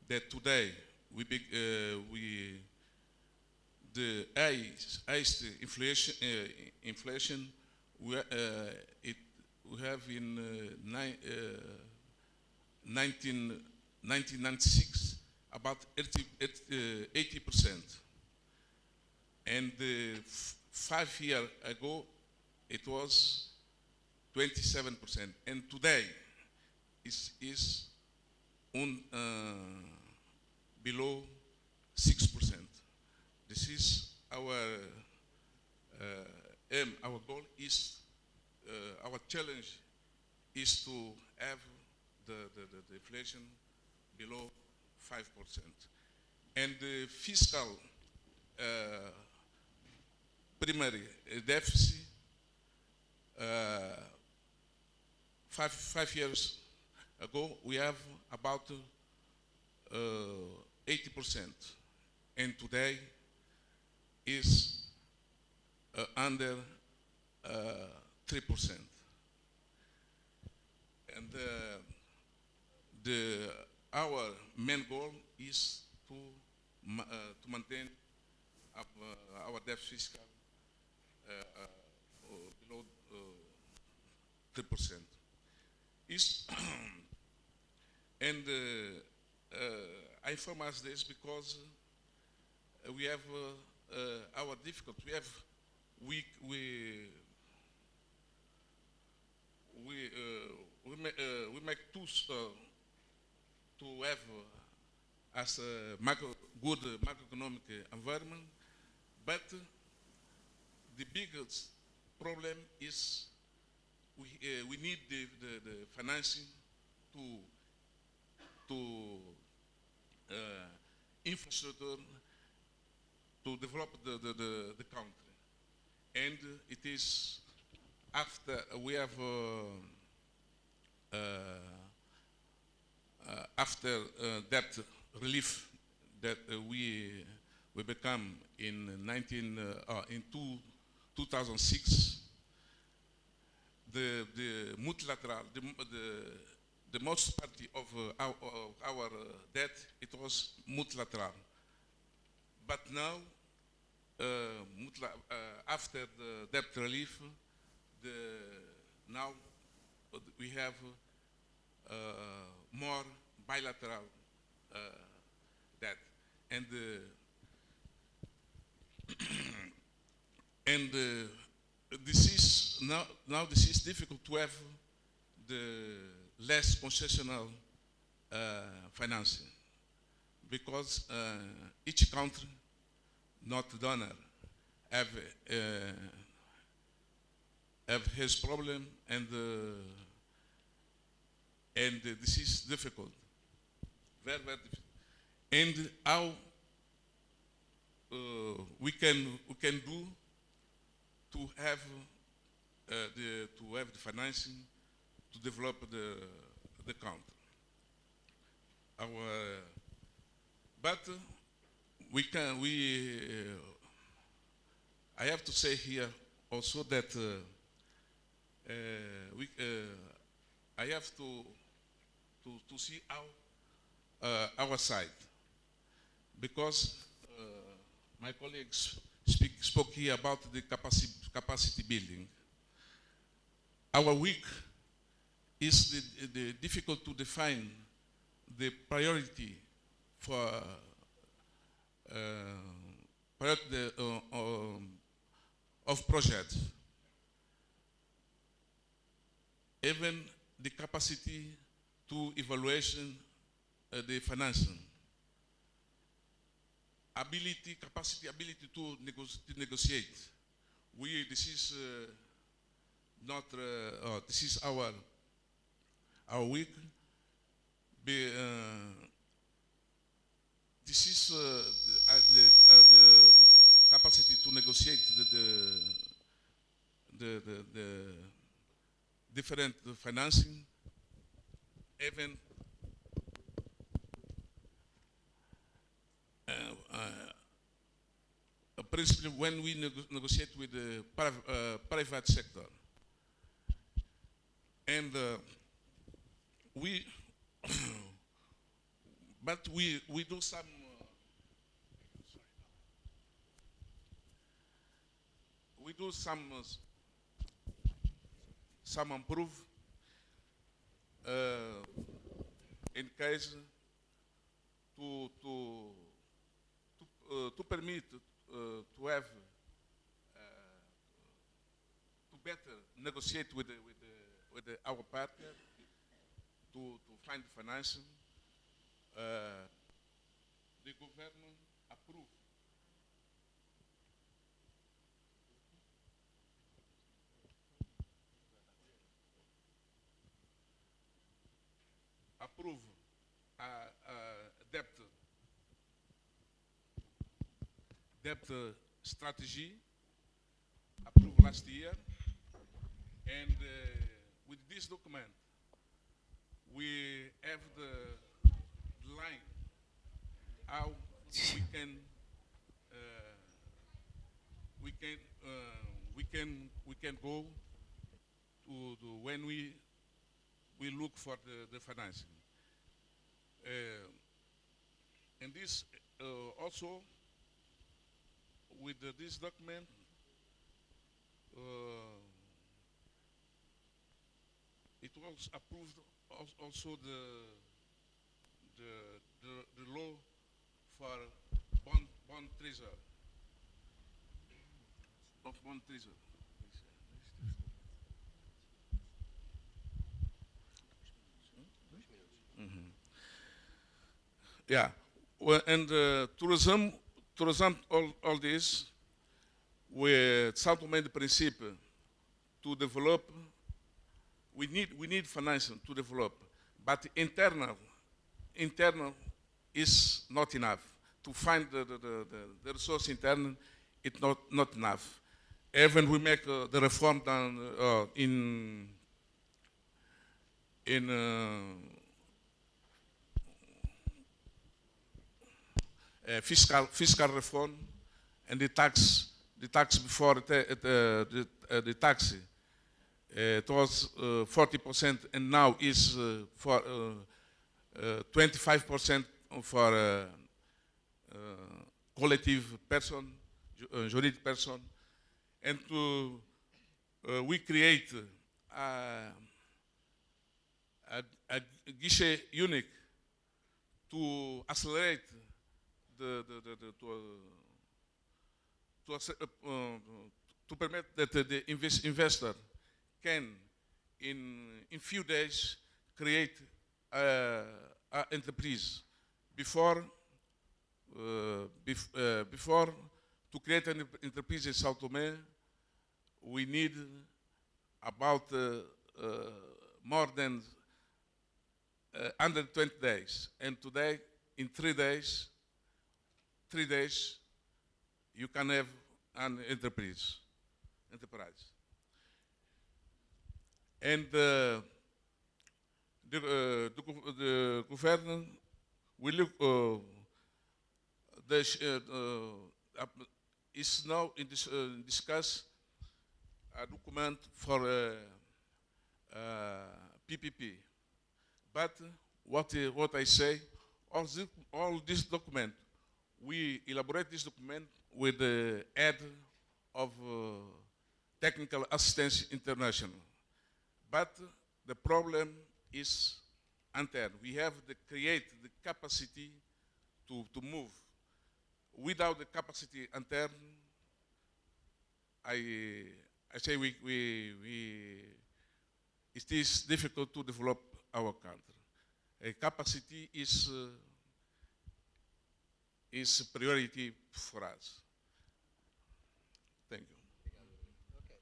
that today the highest inflation we have in 1996 about 80%, and 5 years ago it was 27%, and today is below 6%. This is our aim. Our goal is our challenge is to have the inflation below 5%, and the fiscal primary deficit 5 years ago we have about 80%, and today is under 3%. And our main goal is to maintain our debt fiscal below 3%. And I inform us this because we have our difficulty. We make tools to have as a good macroeconomic environment, but the biggest problem is we need the financing to infrastructure to develop the country, and it is after we have after debt relief that we become in 2006. The multilateral, the most party of our debt, it was multilateral. But now, after the debt relief, now we have more bilateral debt, and this is now this is difficult to have the less concessional financing, because each country, not donor, have his problem, and this is difficult, very difficult. And how we can do to have the financing to develop the country. But I have to say here also that I have to see our side, because my colleagues spoke here about the capacity building. Our week is the difficult to define the priority for of projects. Even the capacity to evaluation the financing, capacity to negotiate. This is not. This is our week. This is the capacity to negotiate the different financing, even principally when we negotiate with the private sector. And but we do some improve in case to permit to have to better negotiate with our partner to find financing. The government approve debt strategy approved last year, and with this document we have the line how we can go to when we look for the financing. And this also with this document it was approved also the law for bond treasure of bond treasure. Yeah, well, and to resume all this, with São Tomé and Príncipe to develop, we need financing to develop, but internal is not enough. To find the resource internal, it's not enough. Even we make the reform done in fiscal reform, and the tax before the tax it was 40%, and now is for 25% for collective person, juridic person, and we create a guichet unique to accelerate to permit that the investor can in few days create an enterprise. Before to create an enterprise in São Tomé, we need about more than 120 days, and today in 3 days you can have an enterprise. And the government will look, is now in discuss a document for PPP. But what I say, all this document, we elaborate this document with the head of Technical Assistance International. But the problem is intern. We have to create the capacity to move. Without the capacity intern, I say it is difficult to develop our country. Capacity is priority for us. Thank you. Okay.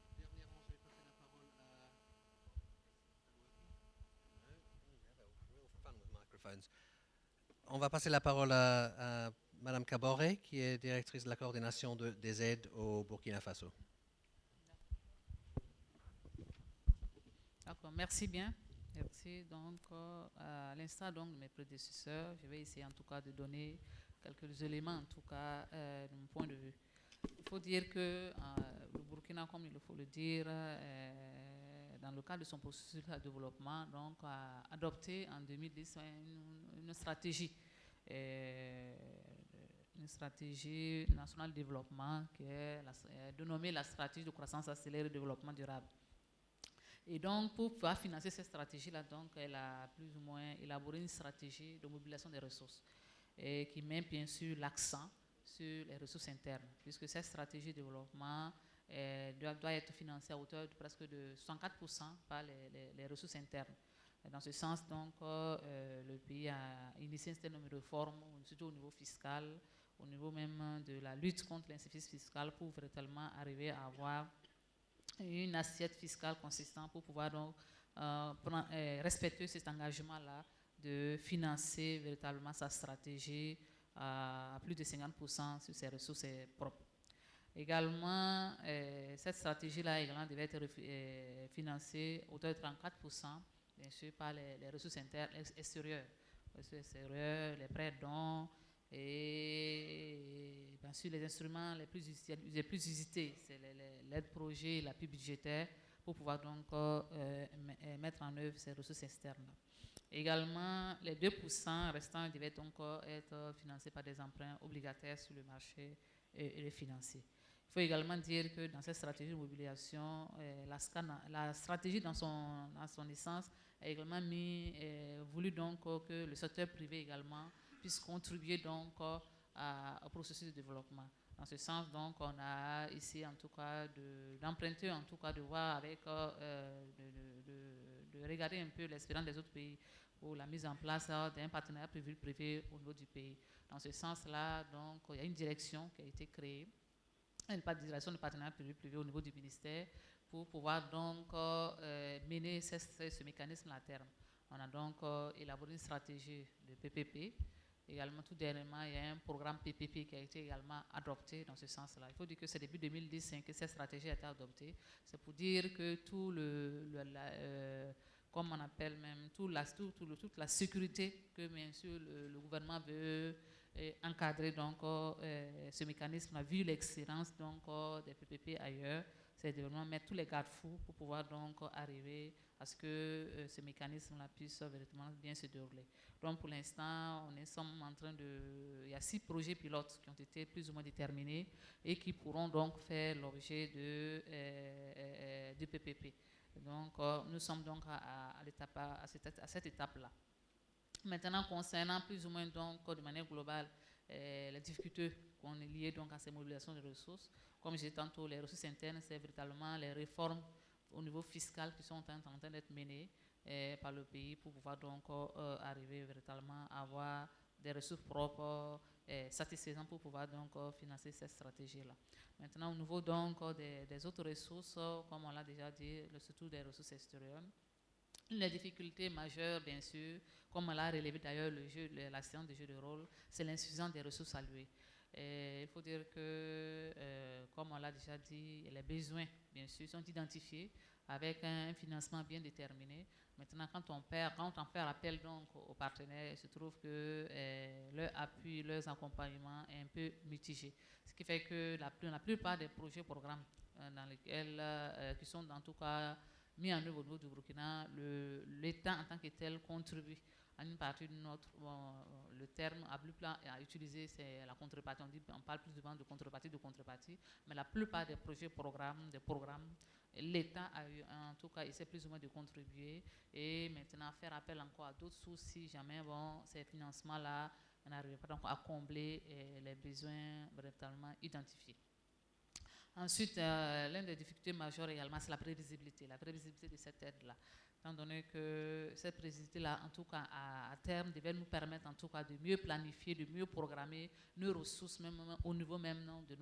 Dernièrement, je vais passer la parole à... Real fun with microphones. On va passer la parole à Madame Kabore, qui est directrice de la coordination des aides au Burkina Faso. D'accord, merci bien. Merci. Donc, à l'instar de mes prédécesseurs, je vais essayer en tout cas de donner quelques éléments, en tout cas, de mon point de vue. Il faut dire que le Burkina, comme il faut le dire, dans le cadre de son processus de développement, donc, a adopté en 2010 une stratégie nationale de développement qui est dénommée la stratégie de croissance accélérée et de développement durable. Et donc, pour pouvoir financer cette stratégie-là, donc, elle a plus ou moins élaboré une stratégie de mobilisation des ressources et qui met bien sûr l'accent sur les ressources internes, puisque cette stratégie de développement doit être financée à hauteur de presque de 64% par les ressources internes. Et dans ce sens, donc, le pays a initié un certain nombre de réformes, surtout au niveau fiscal, au niveau même de la lutte contre l'insuffisance fiscale, pour véritablement arriver à avoir une assiette fiscale consistante pour pouvoir donc respecter cet engagement-là de financer véritablement sa stratégie à plus de 50% sur ses ressources propres. Également, cette stratégie-là également devait être financée à hauteur de 34%, bien sûr, par les ressources internes extérieures, les prêts dons et bien sûr les instruments les plus visités, c'est l'aide projet, l'appui budgétaire pour pouvoir donc mettre en œuvre ces ressources externes. Également, les 2% restants devaient donc être financés par des emprunts obligataires sur le marché et les financiers. Il faut également dire que dans cette stratégie de mobilisation, la stratégie dans son essence a également voulu donc que le secteur privé également puisse contribuer donc au processus de développement. Dans ce sens, donc, on a essayé en tout cas d'emprunter, en tout cas de voir avec, de regarder un peu l'expérience des autres pays pour la mise en place d'un partenariat privé au niveau du pays. Dans ce sens-là, donc, il y a une direction qui a été créée, une direction de partenariat privé au niveau du ministère pour pouvoir donc mener ce mécanisme à terme. On a donc élaboré une stratégie de PPP. Également, tout dernièrement, il y a un programme PPP qui a été également adopté dans ce sens-là. Il faut dire que c'est depuis 2010 que cette stratégie a été adoptée. C'est pour dire que comme on appelle même, toute la sécurité que bien sûr le gouvernement veut encadrer donc ce mécanisme, vu l'excellence donc des PPP ailleurs, c'est de vraiment mettre tous les garde-fous pour pouvoir donc arriver à ce que ce mécanisme-là puisse véritablement bien se dérouler. Donc pour l'instant, il y a 6 projets pilotes qui ont été plus ou moins déterminés et qui pourront donc faire l'objet de PPP. Donc nous sommes donc à cette étape-là. Maintenant, concernant plus ou moins donc de manière globale les difficultés qu'on est liées donc à ces mobilisations de ressources, comme je disais tantôt, les ressources internes, c'est véritablement les réformes au niveau fiscal qui sont en train d'être menées par le pays pour pouvoir donc arriver véritablement à avoir des ressources propres satisfaisantes pour pouvoir donc financer cette stratégie-là. Maintenant, au niveau donc des autres ressources, comme on l'a déjà dit, surtout des ressources extérieures, les difficultés majeures, bien sûr, comme on l'a relevé d'ailleurs la séance de jeu de rôle, c'est l'insuffisance des ressources allouées. Et il faut dire que, comme on l'a déjà dit, les besoins, bien sûr, sont identifiés avec un financement bien déterminé. Maintenant, quand on fait appel donc aux partenaires, il se trouve que leur appui, leurs accompagnements est un peu mitigé. Ce qui fait que la plupart des projets, programmes dans lesquels, qui sont en tout cas mis en œuvre au niveau du Burkina, l'État en tant que tel contribue à une partie de notre... le terme à utiliser, c'est la contrepartie. On parle plus souvent de contrepartie, mais la plupart des projets, des programmes, l'État a eu, en tout cas, essaie plus ou moins de contribuer et maintenant faire appel encore à d'autres sources si jamais ces financements-là n'arrivent pas donc à combler les besoins véritablement identifiés. Ensuite, l'une des difficultés majeures également, c'est la prévisibilité de cette aide-là. Étant donné que cette prévisibilité-là, en tout cas à terme, devait nous permettre en tout cas de mieux planifier, de mieux programmer nos ressources, même au niveau même du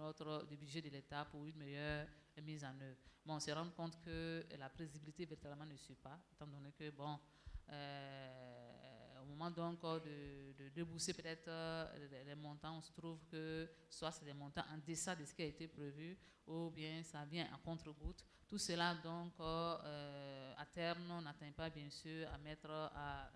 budget de l'État pour une meilleure mise en œuvre. Bon, on se rend compte que la prévisibilité véritablement ne suit pas, étant donné que, au moment donc de débourser peut-être les montants, on se trouve que soit c'est des montants en deçà de ce qui a été prévu, ou bien ça vient en contre-goutte. Tout cela donc à terme, on n'atteint pas bien sûr à mettre à...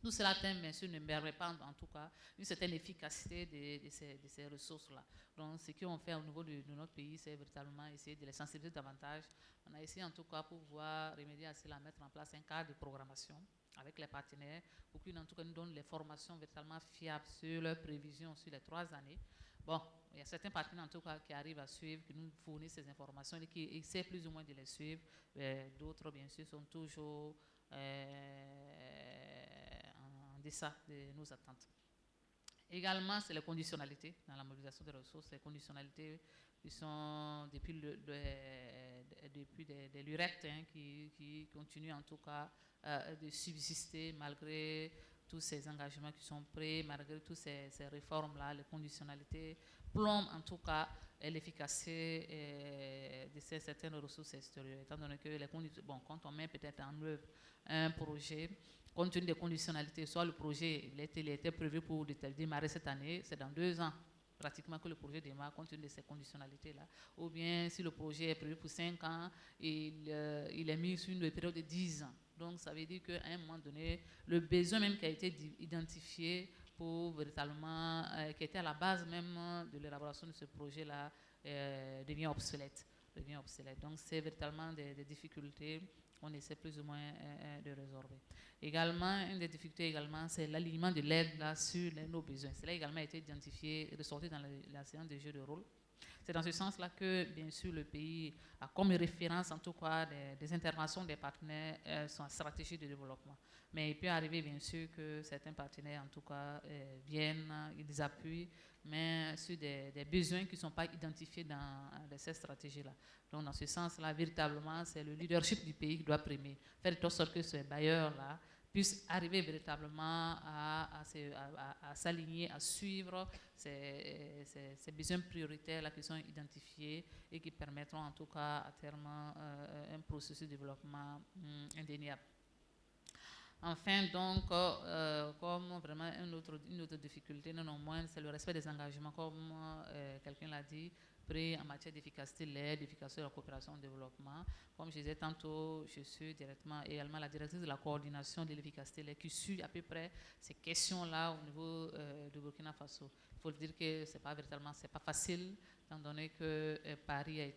Tout cela, bien sûr, ne permet pas, en tout cas, une certaine efficacité de ces ressources-là. Donc, ce qu'on fait au niveau de notre pays, c'est véritablement essayer de les sensibiliser davantage. On a essayé, en tout cas, pour pouvoir remédier à cela, mettre en place un cadre de programmation avec les partenaires pour qu'ils, en tout cas, nous donnent les formations véritablement fiables sur leurs prévisions sur les 3 années. Bon, il y a certains partenaires, en tout cas, qui arrivent à suivre, qui nous fournissent ces informations et qui essaient plus ou moins de les suivre. D'autres, bien sûr, sont toujours... en deçà de nos attentes. Également, c'est les conditionnalités dans la mobilisation des ressources, les conditionnalités qui sont depuis des lurettes qui continuent en tout cas de subsister malgré tous ces engagements qui sont pris, malgré toutes ces réformes-là, les conditionnalités plombent en tout cas l'efficacité de certaines ressources extérieures, étant donné que quand on met peut-être en œuvre un projet, compte tenu des conditionnalités, soit le projet il était prévu pour démarrer cette année, c'est dans 2 ans pratiquement que le projet démarre compte tenu de ces conditionnalités-là, ou bien si le projet est prévu pour 5 ans, il est mis sur une période de 10 ans. Donc ça veut dire qu'à un moment donné, le besoin même qui a été identifié pour véritablement, qui était à la base même de l'élaboration de ce projet-là, devient obsolète. Donc c'est véritablement des difficultés qu'on essaie plus ou moins de résorber. Également, une des difficultés également, c'est l'alignement de l'aide là, sur nos besoins. Cela a également été identifié et ressorti dans la séance de jeux de rôle. C'est dans ce sens-là que, bien sûr, le pays a comme référence, en tout cas, des interventions des partenaires sur la stratégie de développement. Mais il peut arriver, bien sûr, que certains partenaires, en tout cas, viennent, ils appuient, mais sur des besoins qui ne sont pas identifiés dans ces stratégies-là. Donc, dans ce sens-là, véritablement, c'est le leadership du pays qui doit primer. Faire de sorte que ces bailleurs-là puissent arriver véritablement à s'aligner, à suivre ces besoins prioritaires-là qui sont identifiés et qui permettront en tout cas à terme un processus de développement indéniable. Enfin, donc, comme vraiment une autre difficulté, non moins, c'est le respect des engagements, comme quelqu'un l'a dit, pris en matière d'efficacité de l'aide, d'efficacité de la coopération au développement. Comme je disais tantôt, je suis directement également la directrice de la coordination de l'efficacité de l'aide qui suit à peu près ces questions-là au niveau du Burkina Faso. Il faut dire que c'est pas facile, étant donné que Paris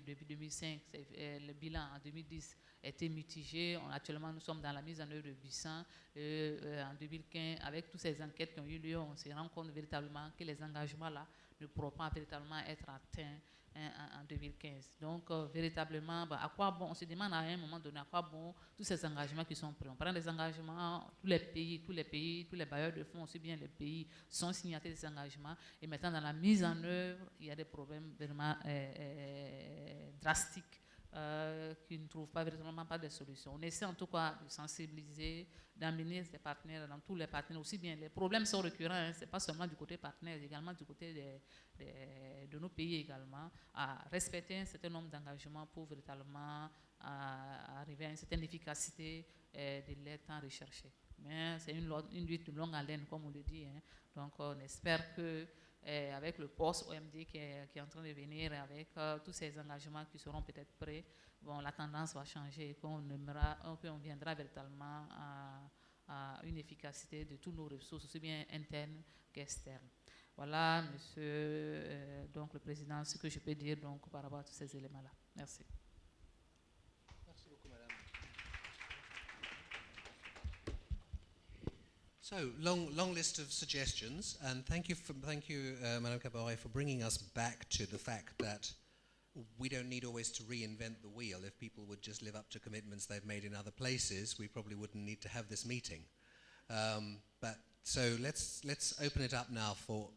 depuis 2005, le bilan en 2010 a été mitigé. Actuellement, nous sommes dans la mise en œuvre de Bissan. En 2015, avec toutes ces enquêtes qui ont eu lieu, on se rend compte véritablement que les engagements-là ne pourront pas véritablement être atteints en 2015. Donc, véritablement, à quoi bon, on se demande à un moment donné à quoi bon tous ces engagements qui sont pris. On prend des engagements, tous les bailleurs de fonds, aussi bien les pays, sont signataires de ces engagements. Et maintenant, dans la mise en œuvre, il y a des problèmes vraiment drastiques qui ne trouvent pas véritablement pas de solution. On essaie en tout cas de sensibiliser, d'amener ces partenaires, dans tous les partenaires, aussi bien les problèmes sont récurrents, ce n'est pas seulement du côté partenaire, également du côté de nos pays également, à respecter un certain nombre d'engagements pour véritablement arriver à une certaine efficacité de l'aide tant recherchée. Mais c'est une lutte de longue haleine, comme on le dit. Donc on espère que avec le post-OMD qui est en train de venir, avec tous ces engagements qui seront peut-être prêts, bon, la tendance va changer et qu'on viendra véritablement à une efficacité de tous nos ressources, aussi bien internes qu'externes. Voilà, monsieur donc le président, ce que je peux dire donc, par rapport à tous ces éléments-là. Merci. Merci beaucoup, madame. So, long list of suggestions, and thank you, Madame Kabore, for bringing us back to the fact that we don't need always to reinvent the wheel. If people would just live up to commitments they've made in other places, we probably wouldn't need to have this meeting. So let's open it up now for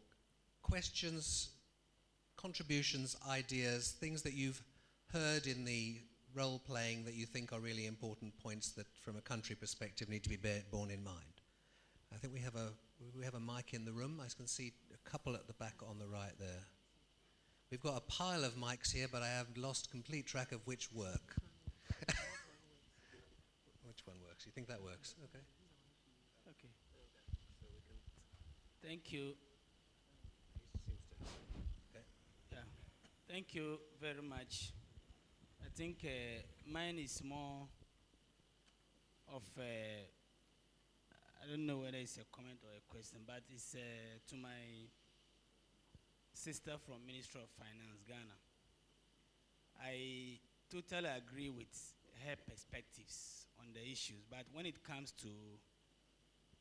questions, contributions, ideas, things that you've heard in the role playing that you think are really important points that, from a country perspective, need to be borne in mind. I think we have a mic in the room. I can see a couple at the back on the right there. We've got a pile of mics here, but I have lost complete track of which work. Which one works? You think that works? Okay. Okay. Thank you. Okay. Yeah. Thank you very much. I think mine is more of I don't know whether it's a comment or a question, but it's to my sister from Ministry of Finance, Ghana. I totally agree with her perspectives on the issues, but when it comes to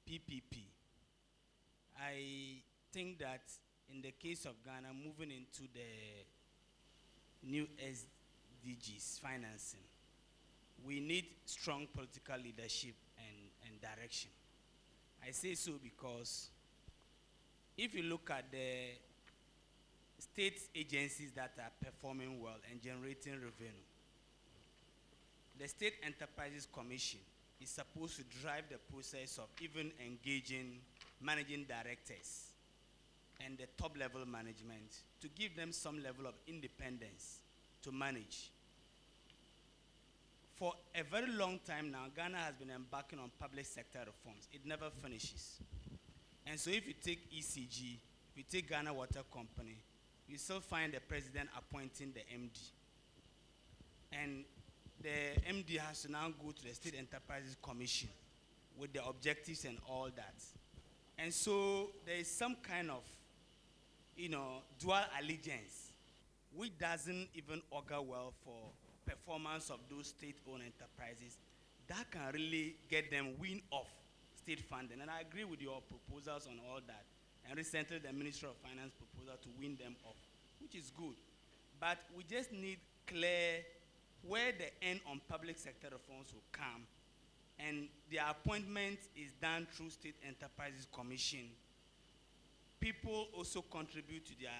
PPP, I think that in the case of Ghana, moving into the new SDGs financing, we need strong political leadership and direction. I say so because if you look at the state agencies that are performing well and generating revenue, the State Enterprises Commission is supposed to drive the process of even engaging managing directors and the top level management to give them some level of independence to manage. For a very long time now, Ghana has been embarking on public sector reforms. It never finishes. And so if you take ECG, if you take Ghana Water Company, you still find the president appointing the MD. And the MD has to now go to the State Enterprises Commission with the objectives and all that. And so there is some kind of, dual allegiance, which doesn't even augur well for performance of those state-owned enterprises that can really get them wean off state funding. And I agree with your proposals on all that. And recently the Ministry of Finance proposal to wean them off, which is good. But we just need clear where the end on public sector reforms will come, and their appointment is done through State Enterprises Commission. People also contribute to their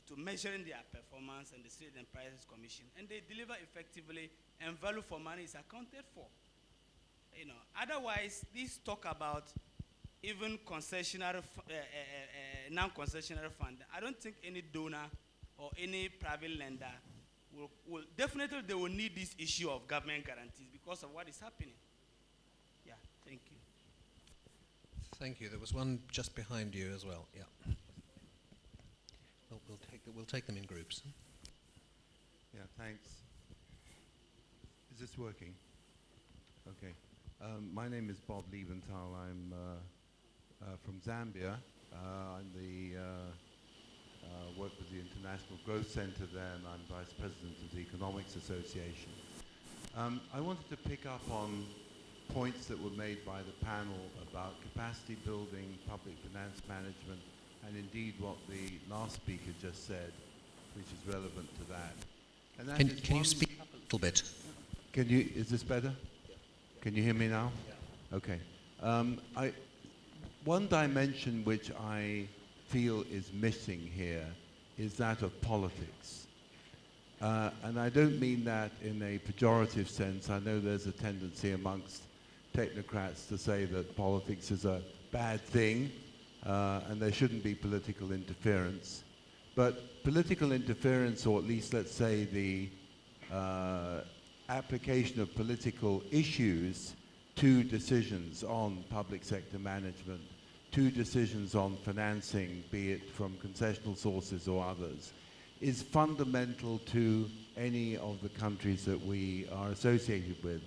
to measuring their performance, and the State Enterprises Commission, and they deliver effectively, and value for money is accounted for. Otherwise, this talk about even concessionary, non-concessionary fund, I don't think any donor or any private lender will definitely, they will need this issue of government guarantees because of what is happening. Yeah, thank you. Thank you. There was one just behind you as well. Yeah. Well, we'll take them in groups. Yeah, thanks. Is this working? Okay. My name is Bob Liebenthal. I'm from Zambia. I'm the work with the International Growth Center there, and I'm Vice President of the Economics Association. I wanted to pick up on points that were made by the panel about capacity building, public finance management, and indeed what the last speaker just said, which is relevant to that. And that Can you speak up a little bit? Can you? Is this better? Yeah. Can you hear me now? Yeah. Okay. One dimension which I feel is missing here is that of politics. And I don't mean that in a pejorative sense. I know there's a tendency amongst technocrats to say that politics is a bad thing and there shouldn't be political interference. But political interference, or at least let's say the application of political issues to decisions on public sector management, to decisions on financing, be it from concessional sources or others, is fundamental to any of the countries that we are associated with.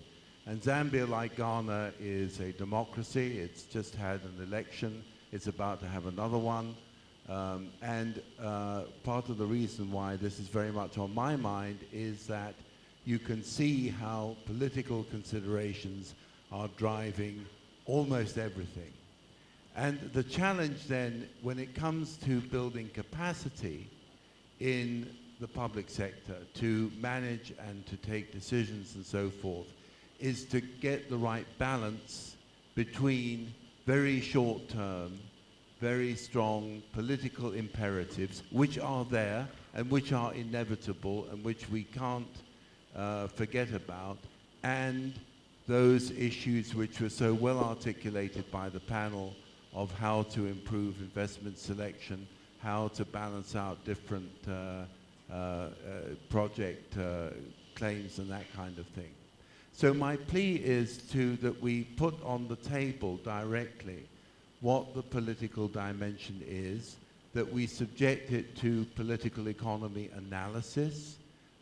And Zambia, like Ghana, is a democracy. It's just had an election. It's about to have another one. Part of the reason why this is very much on my mind is that you can see how political considerations are driving almost everything. And the challenge then, when it comes to building capacity in the public sector to manage and to take decisions and so forth, is to get the right balance between very short-term, very strong political imperatives, which are there and which are inevitable and which we can't forget about, and those issues which were so well articulated by the panel of how to improve investment selection, how to balance out different project claims and that kind of thing. So my plea is that we put on the table directly what the political dimension is, that we subject it to political economy analysis,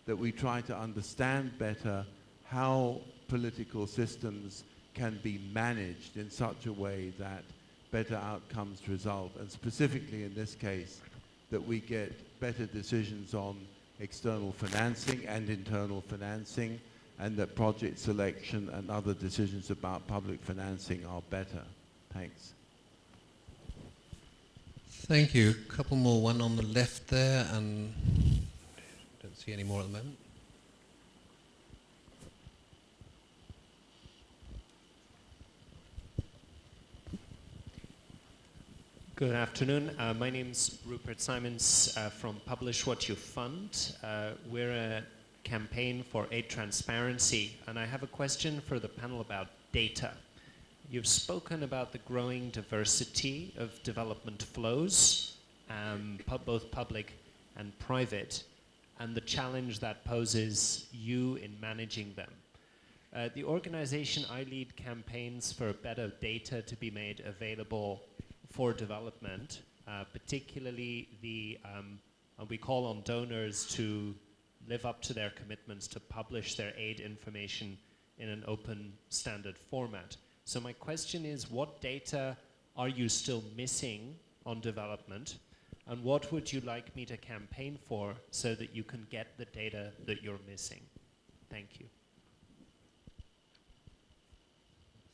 that we try to understand better how political systems can be managed in such a way that better outcomes result, and specifically in this case, that we get better decisions on external financing and internal financing, and that project selection and other decisions about public financing are better. Thanks. Thank you. A couple more, one on the left there, and don't see any more at the moment. Good afternoon. My name's Rupert Simons from Publish What You Fund. We're a campaign for aid transparency, and I have a question for the panel about data. You've spoken about the growing diversity of development flows, both public and private, and the challenge that poses you in managing them. The organization I lead campaigns for better data to be made available for development, particularly we call on donors to live up to their commitments to publish their aid information in an open standard format. So my question is, what data are you still missing on development, and what would you like me to campaign for so that you can get the data that you're missing? Thank you.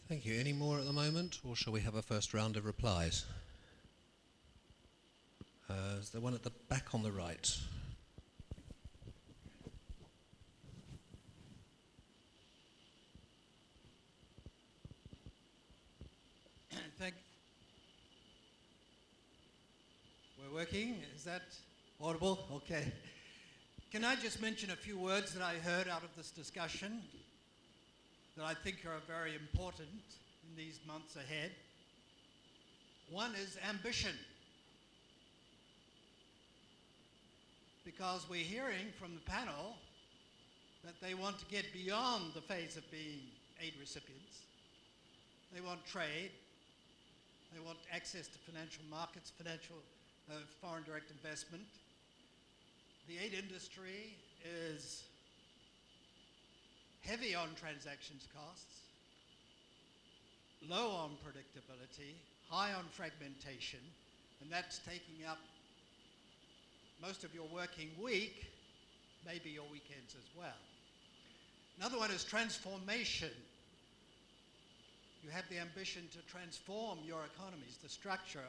Thank you. Any more at the moment, or shall we have a first round of replies? Is there one at the back on the right? We're working. Is that audible? Okay. Can I just mention a few words that I heard out of this discussion that I think are very important in these months ahead? One is ambition. Because we're hearing from the panel that they want to get beyond the phase of being aid recipients. They want trade. They want access to financial markets, foreign direct investment. The aid industry is heavy on transactions costs, low on predictability, high on fragmentation, and that's taking up most of your working week, maybe your weekends as well. Another one is transformation. You have the ambition to transform your economies, the structure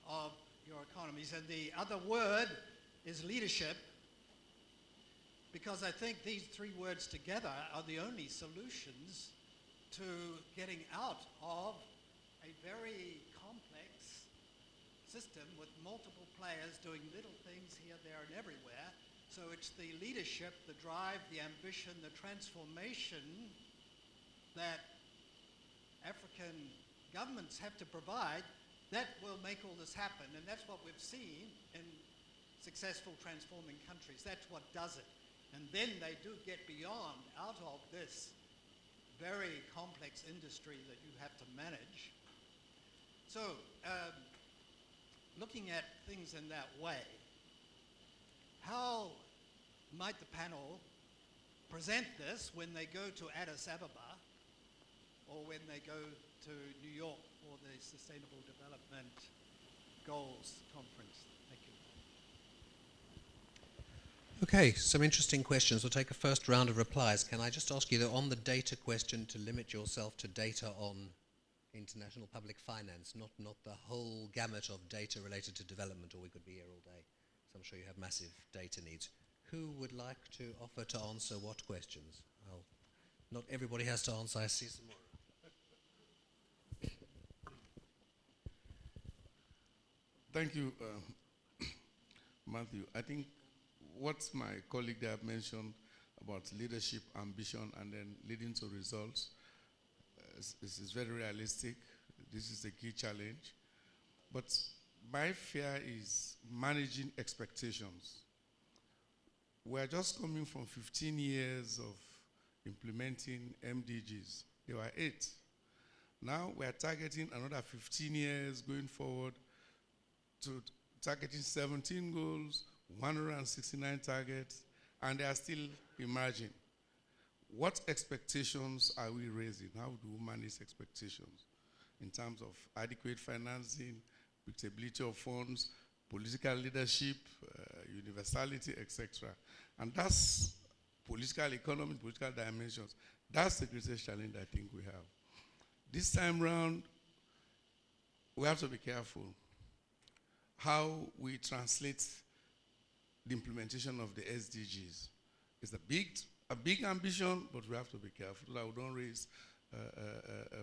of your economies. And the other word is leadership, because I think these three words together are the only solutions to getting out of a very complex system with multiple players doing little things here, there, and everywhere. So it's the leadership, the drive, the ambition, the transformation that African governments have to provide that will make all this happen. And that's what we've seen in successful transforming countries. That's what does it. And then they do get beyond, out of this very complex industry that you have to manage. So, looking at things in that way, how might the panel present this when they go to Addis Ababa or when they go to New York for the Sustainable Development Goals Conference? Thank you. Okay, some interesting questions. We'll take a first round of replies. Can I just ask you that on the data question to limit yourself to data on international public finance, not the whole gamut of data related to development, or we could be here all day. So I'm sure you have massive data needs. Who would like to offer to answer what questions? Not everybody has to answer. I see some more. Thank you, Matthew. I think what my colleague there mentioned about leadership, ambition, and then leading to results is very realistic. This is a key challenge. But my fear is managing expectations. We are just coming from 15 years of implementing MDGs. There were 8. Now we are targeting another 15 years going forward to targeting 17 goals, 169 targets, and they are still emerging. What expectations are we raising? How do we manage expectations in terms of adequate financing, predictability of funds, political leadership, universality, etc.? And that's political economy, political dimensions. That's the greatest challenge I think we have. This time round, we have to be careful how we translate the implementation of the SDGs. It's a big ambition, but we have to be careful so that we don't raise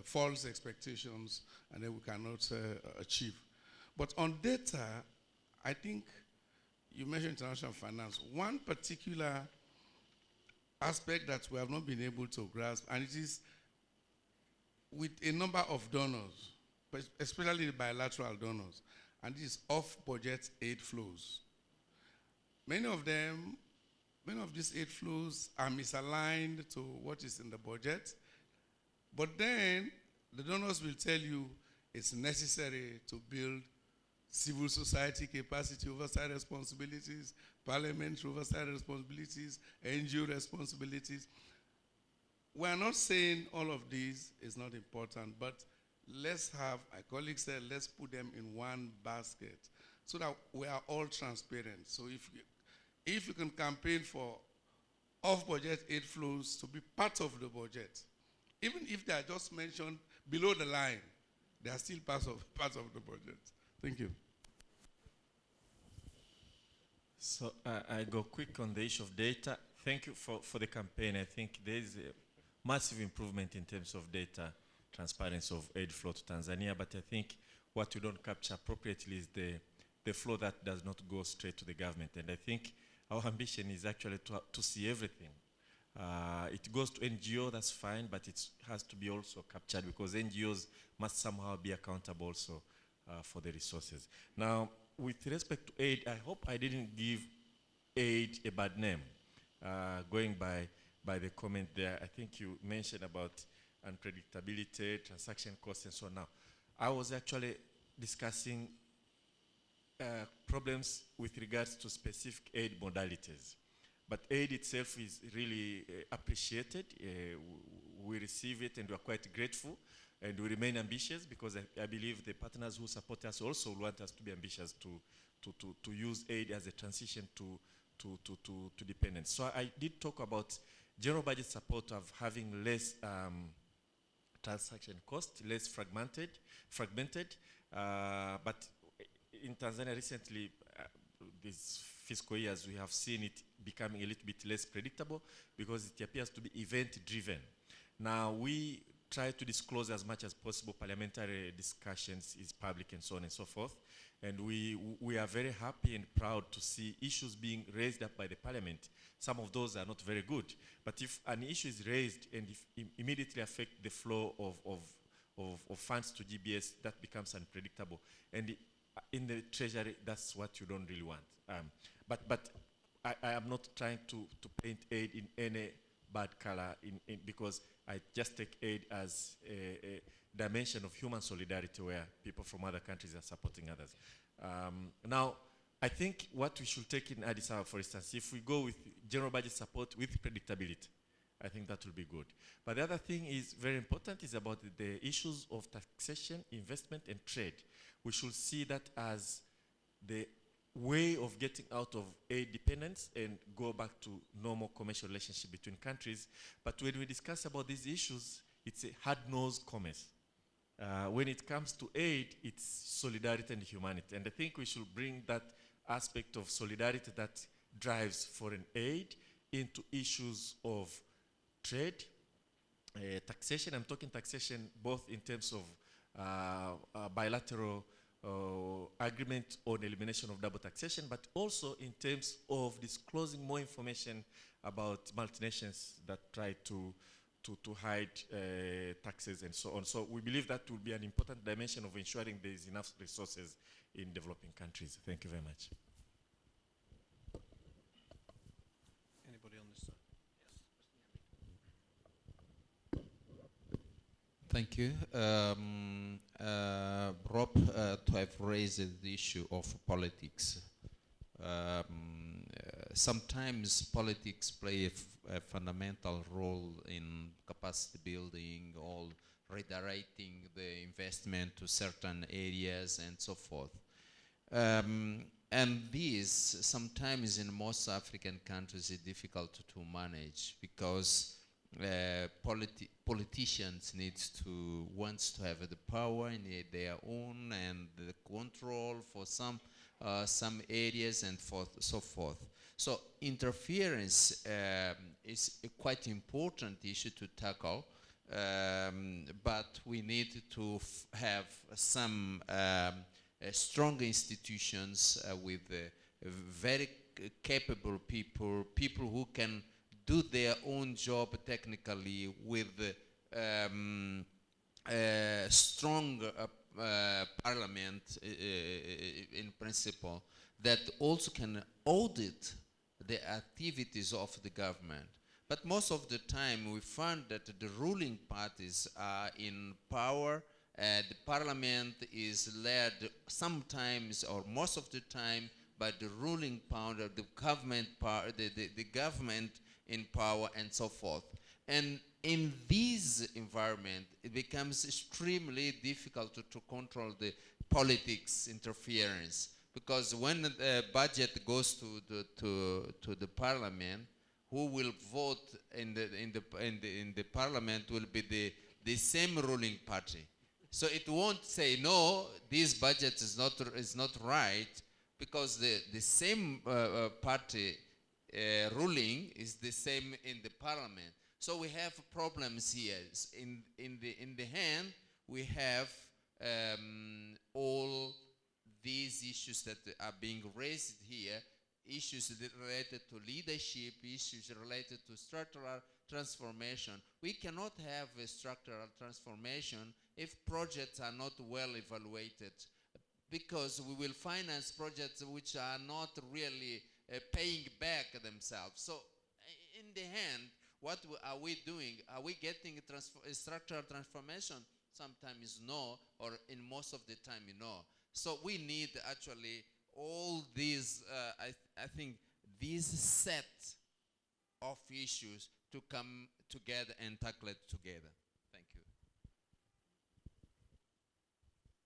false expectations and then we cannot achieve. But on data, I think you mentioned international finance. One particular aspect that we have not been able to grasp, and it is with a number of donors, but especially the bilateral donors, and this is off-budget aid flows. Many of these aid flows are misaligned to what is in the budget, but then the donors will tell you it's necessary to build civil society capacity, oversight responsibilities, parliamentary oversight responsibilities, NGO responsibilities. We are not saying all of these is not important, but let's have, my colleague said, let's put them in one basket so that we are all transparent. So if you can campaign for off-budget aid flows to be part of the budget, even if they are just mentioned below the line, they are still part of the budget. Thank you. So I go quick on the issue of data. Thank you for the campaign. I think there is a massive improvement in terms of data transparency of aid flow to Tanzania, but I think what you don't capture appropriately is the flow that does not go straight to the government. And I think our ambition is actually to see everything. It goes to NGO, that's fine, but it has to be also captured because NGOs must somehow be accountable also for the resources. Now, with respect to aid, I hope I didn't give aid a bad name. Going by the comment there, I think you mentioned about unpredictability, transaction costs, and so on. Now, I was actually discussing problems with regards to specific aid modalities. But aid itself is really appreciated. We receive it and we are quite grateful. And we remain ambitious because I believe the partners who support us also want us to be ambitious to use aid as a transition to dependence. So I did talk about general budget support of having less transaction cost, less fragmented. But in Tanzania recently, these fiscal years, we have seen it becoming a little bit less predictable because it appears to be event-driven. Now, we try to disclose as much as possible. Parliamentary discussions is public and so on and so forth. And we are very happy and proud to see issues being raised up by the parliament. Some of those are not very good. But if an issue is raised and if it immediately affects the flow of funds to GBS, that becomes unpredictable. And in the treasury, that's what you don't really want. But I am not trying to paint aid in any bad color because I just take aid as a dimension of human solidarity where people from other countries are supporting others. Now, I think what we should take in Addis Ababa, for instance, if we go with general budget support with predictability, I think that will be good. But the other thing is very important is about the issues of taxation, investment, and trade. We should see that as the way of getting out of aid dependence and go back to normal commercial relationship between countries. But when we discuss about these issues, it's a hard-nosed commerce. When it comes to aid, it's solidarity and humanity. And I think we should bring that aspect of solidarity that drives foreign aid into issues of trade, taxation. I'm talking taxation both in terms of bilateral agreement on elimination of double taxation, but also in terms of disclosing more information about multinations that try to hide taxes and so on. So we believe that will be an important dimension of ensuring there is enough resources in developing countries. Thank you very much. Anybody on this side? Thank you. Rob, to have raised the issue of politics. Sometimes politics play a fundamental role in capacity building, or redirecting the investment to certain areas and so forth. And this, sometimes in most African countries, is difficult to manage because politicians wants to have the power in their own and the control for some areas and so forth. So interference is a quite important issue to tackle, but we need to have some strong institutions with very capable people who can do their own job technically with strong parliament in principle that also can audit the activities of the government. But most of the time we find that the ruling parties are in power. The parliament is led sometimes or most of the time by the ruling power, the government in power and so forth. And in this environment, it becomes extremely difficult to control the politics interference, because when the budget goes to the parliament, who will vote in the parliament will be the same ruling party. So it won't say no, this budget is not right, because the same party ruling is the same in the parliament. So we have problems here. In the hand, we have all these issues that are being raised here, issues related to leadership, issues related to structural transformation. We cannot have a structural transformation if projects are not well evaluated, because we will finance projects which are not really paying back themselves. So in the end, what are we doing? Are we getting a structural transformation? Sometimes no, or in most of the time no. So we need actually all these, I think, these set of issues to come together and tackle it together. Thank you.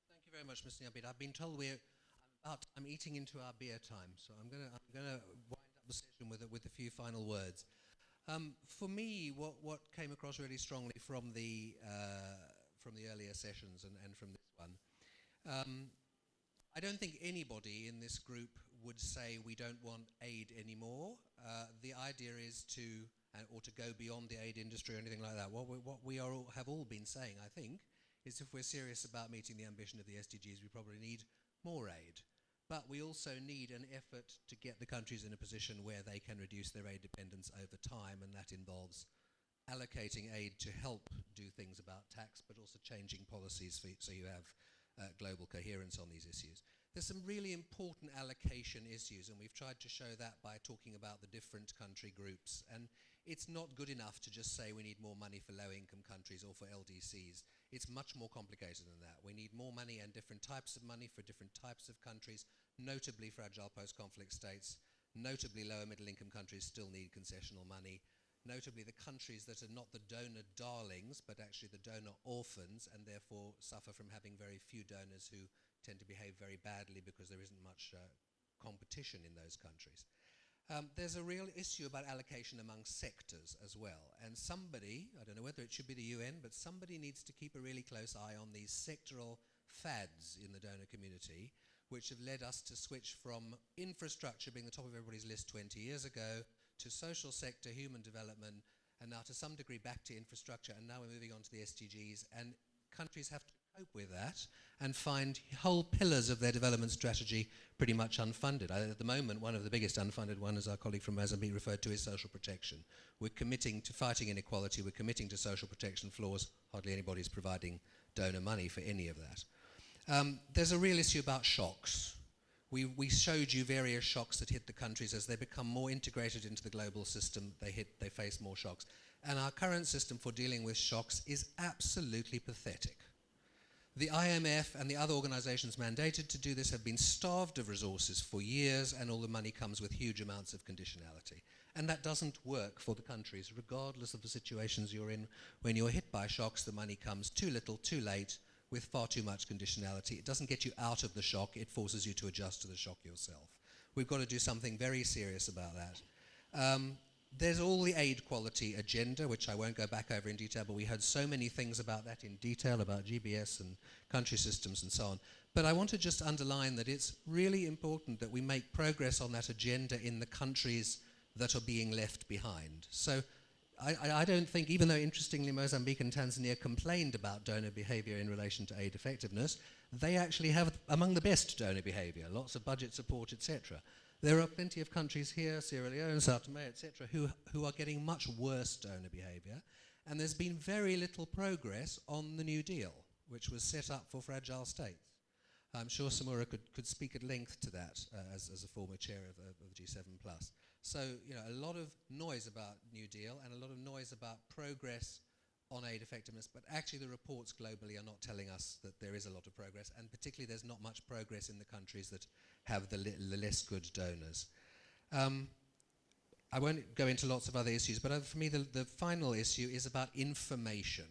Thank you very much, Mr. Nyambit. I've been told I'm eating into our beer time, so I'm going to wind up the session with a few final words. For me, what came across really strongly from the earlier sessions and from this one, I don't think anybody in this group would say we don't want aid anymore. The idea is to go beyond the aid industry or anything like that. What we have all been saying, I think, is if we're serious about meeting the ambition of the SDGs, we probably need more aid. But we also need an effort to get the countries in a position where they can reduce their aid dependence over time, and that involves allocating aid to help do things about tax, but also changing policies so you have global coherence on these issues. There's some really important allocation issues, and we've tried to show that by talking about the different country groups. And it's not good enough to just say we need more money for low-income countries or for LDCs. It's much more complicated than that. We need more money and different types of money for different types of countries, notably fragile post-conflict states. Notably, lower middle-income countries still need concessional money. Notably, the countries that are not the donor darlings, but actually the donor orphans, and therefore suffer from having very few donors who tend to behave very badly because there isn't much competition in those countries. There's a real issue about allocation among sectors as well. And somebody, I don't know whether it should be the UN, but somebody needs to keep a really close eye on these sectoral fads in the donor community, which have led us to switch from infrastructure being the top of everybody's list 20 years ago, to social sector, human development, and now to some degree back to infrastructure, and now we're moving on to the SDGs, and countries have to cope with that and find whole pillars of their development strategy pretty much unfunded. At the moment, one of the biggest unfunded one, as our colleague from Mozambique referred to, is social protection. We're committing to fighting inequality, we're committing to social protection floors, hardly anybody's providing donor money for any of that. There's a real issue about shocks. We showed you various shocks that hit the countries. As they become more integrated into the global system, they face more shocks. And our current system for dealing with shocks is absolutely pathetic. The IMF and the other organizations mandated to do this have been starved of resources for years, and all the money comes with huge amounts of conditionality. And that doesn't work for the countries, regardless of the situations you're in. When you're hit by shocks, the money comes too little, too late, with far too much conditionality. It doesn't get you out of the shock, it forces you to adjust to the shock yourself. We've got to do something very serious about that. There's all the aid quality agenda, which I won't go back over in detail, but we heard so many things about that in detail, about GBS and country systems and so on. But I want to just underline that it's really important that we make progress on that agenda in the countries that are being left behind. So I don't think, even though interestingly Mozambique and Tanzania complained about donor behavior in relation to aid effectiveness, they actually have among the best donor behavior, lots of budget support, etc. There are plenty of countries here, Sierra Leone, Sao Tomé, etc., who are getting much worse donor behavior, and there's been very little progress on the New Deal, which was set up for fragile states. I'm sure Samura could speak at length to that as a former chair of the G7+. So, you know, a lot of noise about New Deal and a lot of noise about progress on aid effectiveness, but actually the reports globally are not telling us that there is a lot of progress, and particularly there's not much progress in the countries that have the less good donors. I won't go into lots of other issues, but for me the final issue is about information.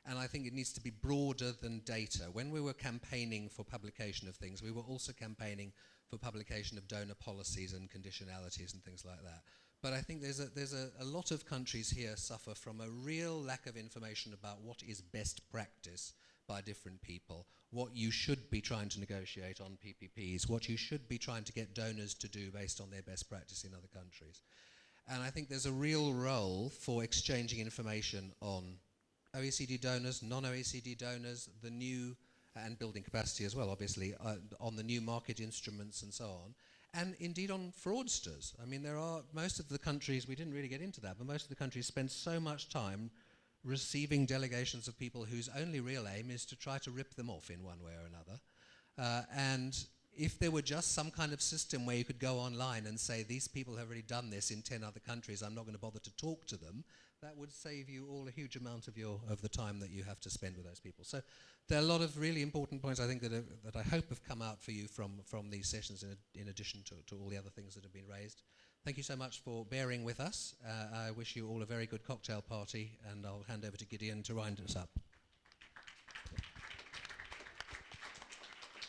And I think it needs to be broader than data. When we were campaigning for publication of things, we were also campaigning for publication of donor policies and conditionalities and things like that. But I think there's a lot of countries here suffer from a real lack of information about what is best practice by different people, what you should be trying to negotiate on PPPs, what you should be trying to get donors to do based on their best practice in other countries. And I think there's a real role for exchanging information on OECD donors, non-OECD donors, the new, and building capacity as well, obviously, on the new market instruments and so on, and indeed on fraudsters. I mean, there are, most of the countries, we didn't really get into that, but most of the countries spend so much time receiving delegations of people whose only real aim is to try to rip them off in one way or another. And if there were just some kind of system where you could go online and say, these people have already done this in 10 other countries, I'm not going to bother to talk to them, that would save you all a huge amount of the time that you have to spend with those people. So there are a lot of really important points, I think, that I hope have come out for you from these sessions in addition to all the other things that have been raised. Thank you so much for bearing with us. I wish you all a very good cocktail party, and I'll hand over to Gideon to wind us up.